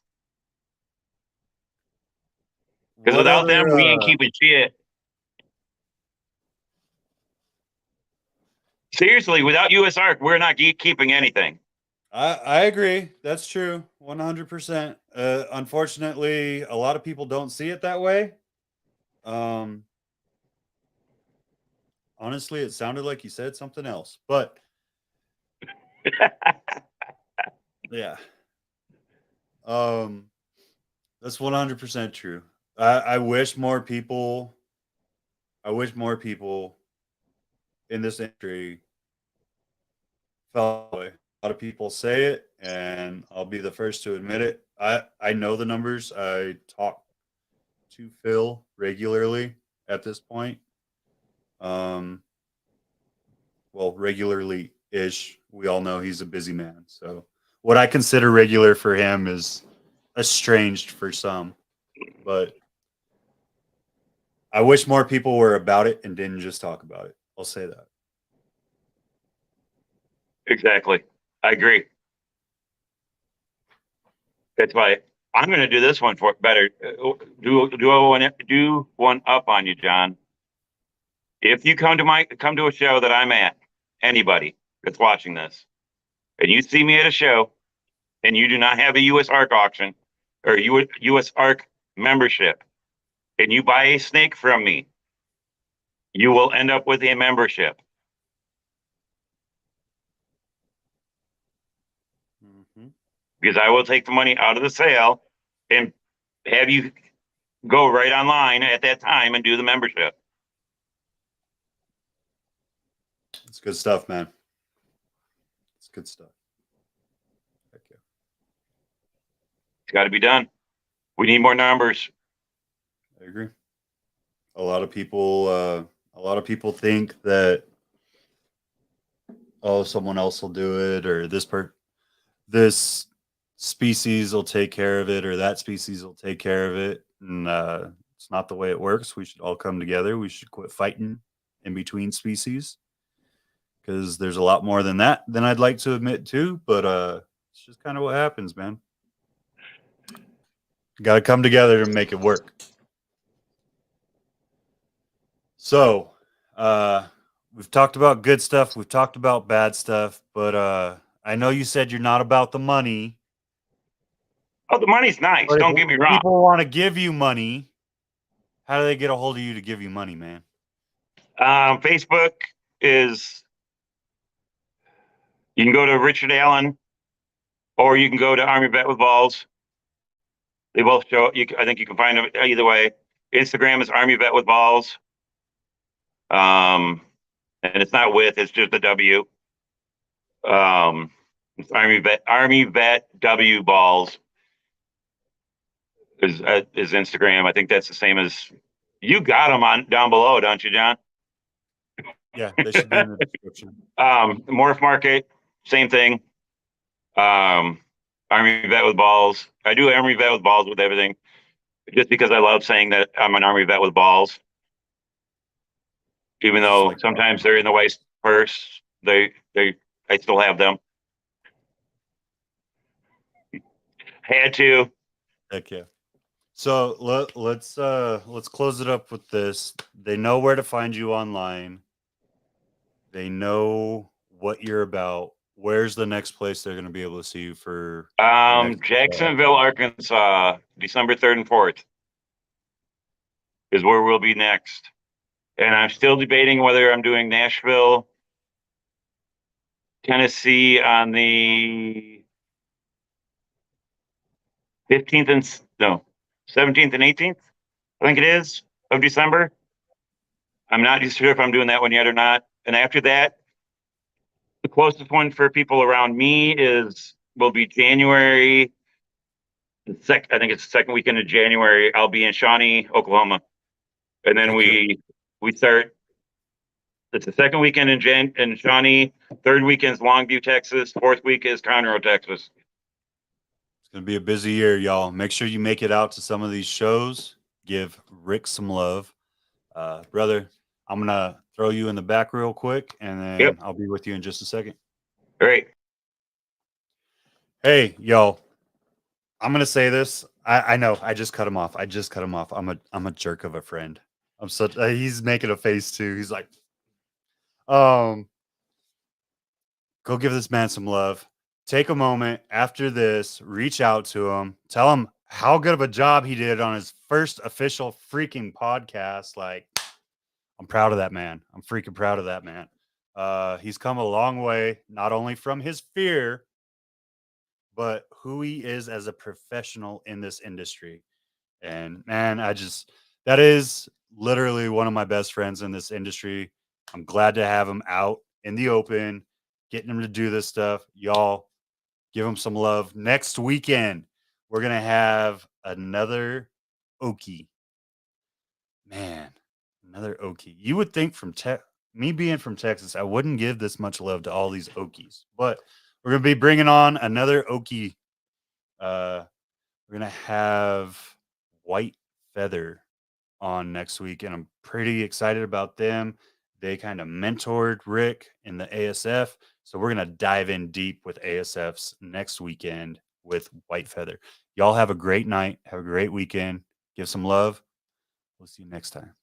Because What without them, other? we ain't keeping shit. Seriously, without USARK, we're not keeping anything. I agree. That's true. 100%. Unfortunately, a lot of people don't see it that way. Honestly, it sounded like you said something else, but yeah. That's 100% true. I wish more people. I wish more people in this industry felt that way. A lot of people say it, and I'll be the first to admit it. I know the numbers. I talk to Phil regularly at this point. Well, regularly ish. We all know he's a busy man. So what I consider regular for him is estranged for some. But I wish more people were about it and didn't just talk about it. I'll say that. Exactly. I agree. That's why I'm going to do this one for better. Do one up on you, John. If you come to a show that I'm at, anybody that's watching this, and you see me at a show, and you do not have a USARK auction or USARK membership, and you buy a snake from me, you will end up with a membership. Mm-hmm. Because I will take the money out of the sale and have you go right online at that time and do the membership. It's good stuff, man. It's good stuff. Heck yeah. It's got to be done. We need more numbers. I agree. A lot of people think that someone else will do it or this species will take care of it or that species will take care of it. And it's not the way it works. We should all come together. We should quit fighting in between species because there's a lot more than that than I'd like to admit to. But it's just kind of what happens, man. Got to come together to make it work. So we've talked about good stuff. We've talked about bad stuff. But I know you said you're not about the money. Oh, the money's nice. But Don't if get me wrong. people want to give you money, how do they get a hold of you to give you money, man? Facebook is, you can go to Richard Allen or you can go to Army Vet with Balls. They both show, I think you can find them either way. Instagram is Army Vet with Balls. And it's not with, it's just a W. It's Army Vet W Balls is Instagram. I think that's the same as, you got them on down below, don't you, John? Yeah, they should be in the description. MORPHMARKET, same thing. Army Vet with Balls. I do Army Vet with Balls with everything, just because I love saying that I'm an Army Vet with balls. Even though like sometimes they're in the waist purse, I still have them. Had to. Heck yeah. So let's close it up with this. They know where to find you online. They know what you're about. Where's the next place they're going to be able to see you for your next Jacksonville, Arkansas, December 3rd and 4th is where we'll be next. And I'm still debating whether I'm doing Nashville, Tennessee on the 17th and 18th, I think it is, of December. I'm not just sure if I'm doing that one yet or not. And after that, the closest one for people around me will be January. I think it's the second weekend of January. I'll be in Shawnee, Oklahoma. And then we start. It's the second weekend in Shawnee. Third weekend's Longview, Texas. Fourth week is Conroe, Texas. It's going to be a busy year, y'all. Make sure you make it out to some of these shows. Give Rick some love. Brother, I'm going to throw you in the back real quick, and then I'll be with you in just a second. All right. Hey, y'all. I'm going to say this. I know. I just cut him off. I'm a jerk of a friend. He's making a face too. He's like, go give this man some love. Take a moment after this, reach out to him, tell him how good of a job he did on his first official freaking podcast. Like, I'm proud of that man. I'm freaking proud of that man. He's come a long way, not only from his fear, but who he is as a professional in this industry. And man, that is literally one of my best friends in this industry. I'm glad to have him out in the open, getting him to do this stuff. Y'all give him some love. Next weekend, we're going to have another Okie. Man, another Okie. You would think me being from Texas, I wouldn't give this much love to all these Okies, but we're going to be bringing on another Okie. We're going to have White Feather on next week, and I'm pretty excited about them. They kind of mentored Rick in the ASF, so we're going to dive in deep with ASFs next weekend with White Feather. Y'all have a great night. Have a great weekend. Give some love. We'll see you next time.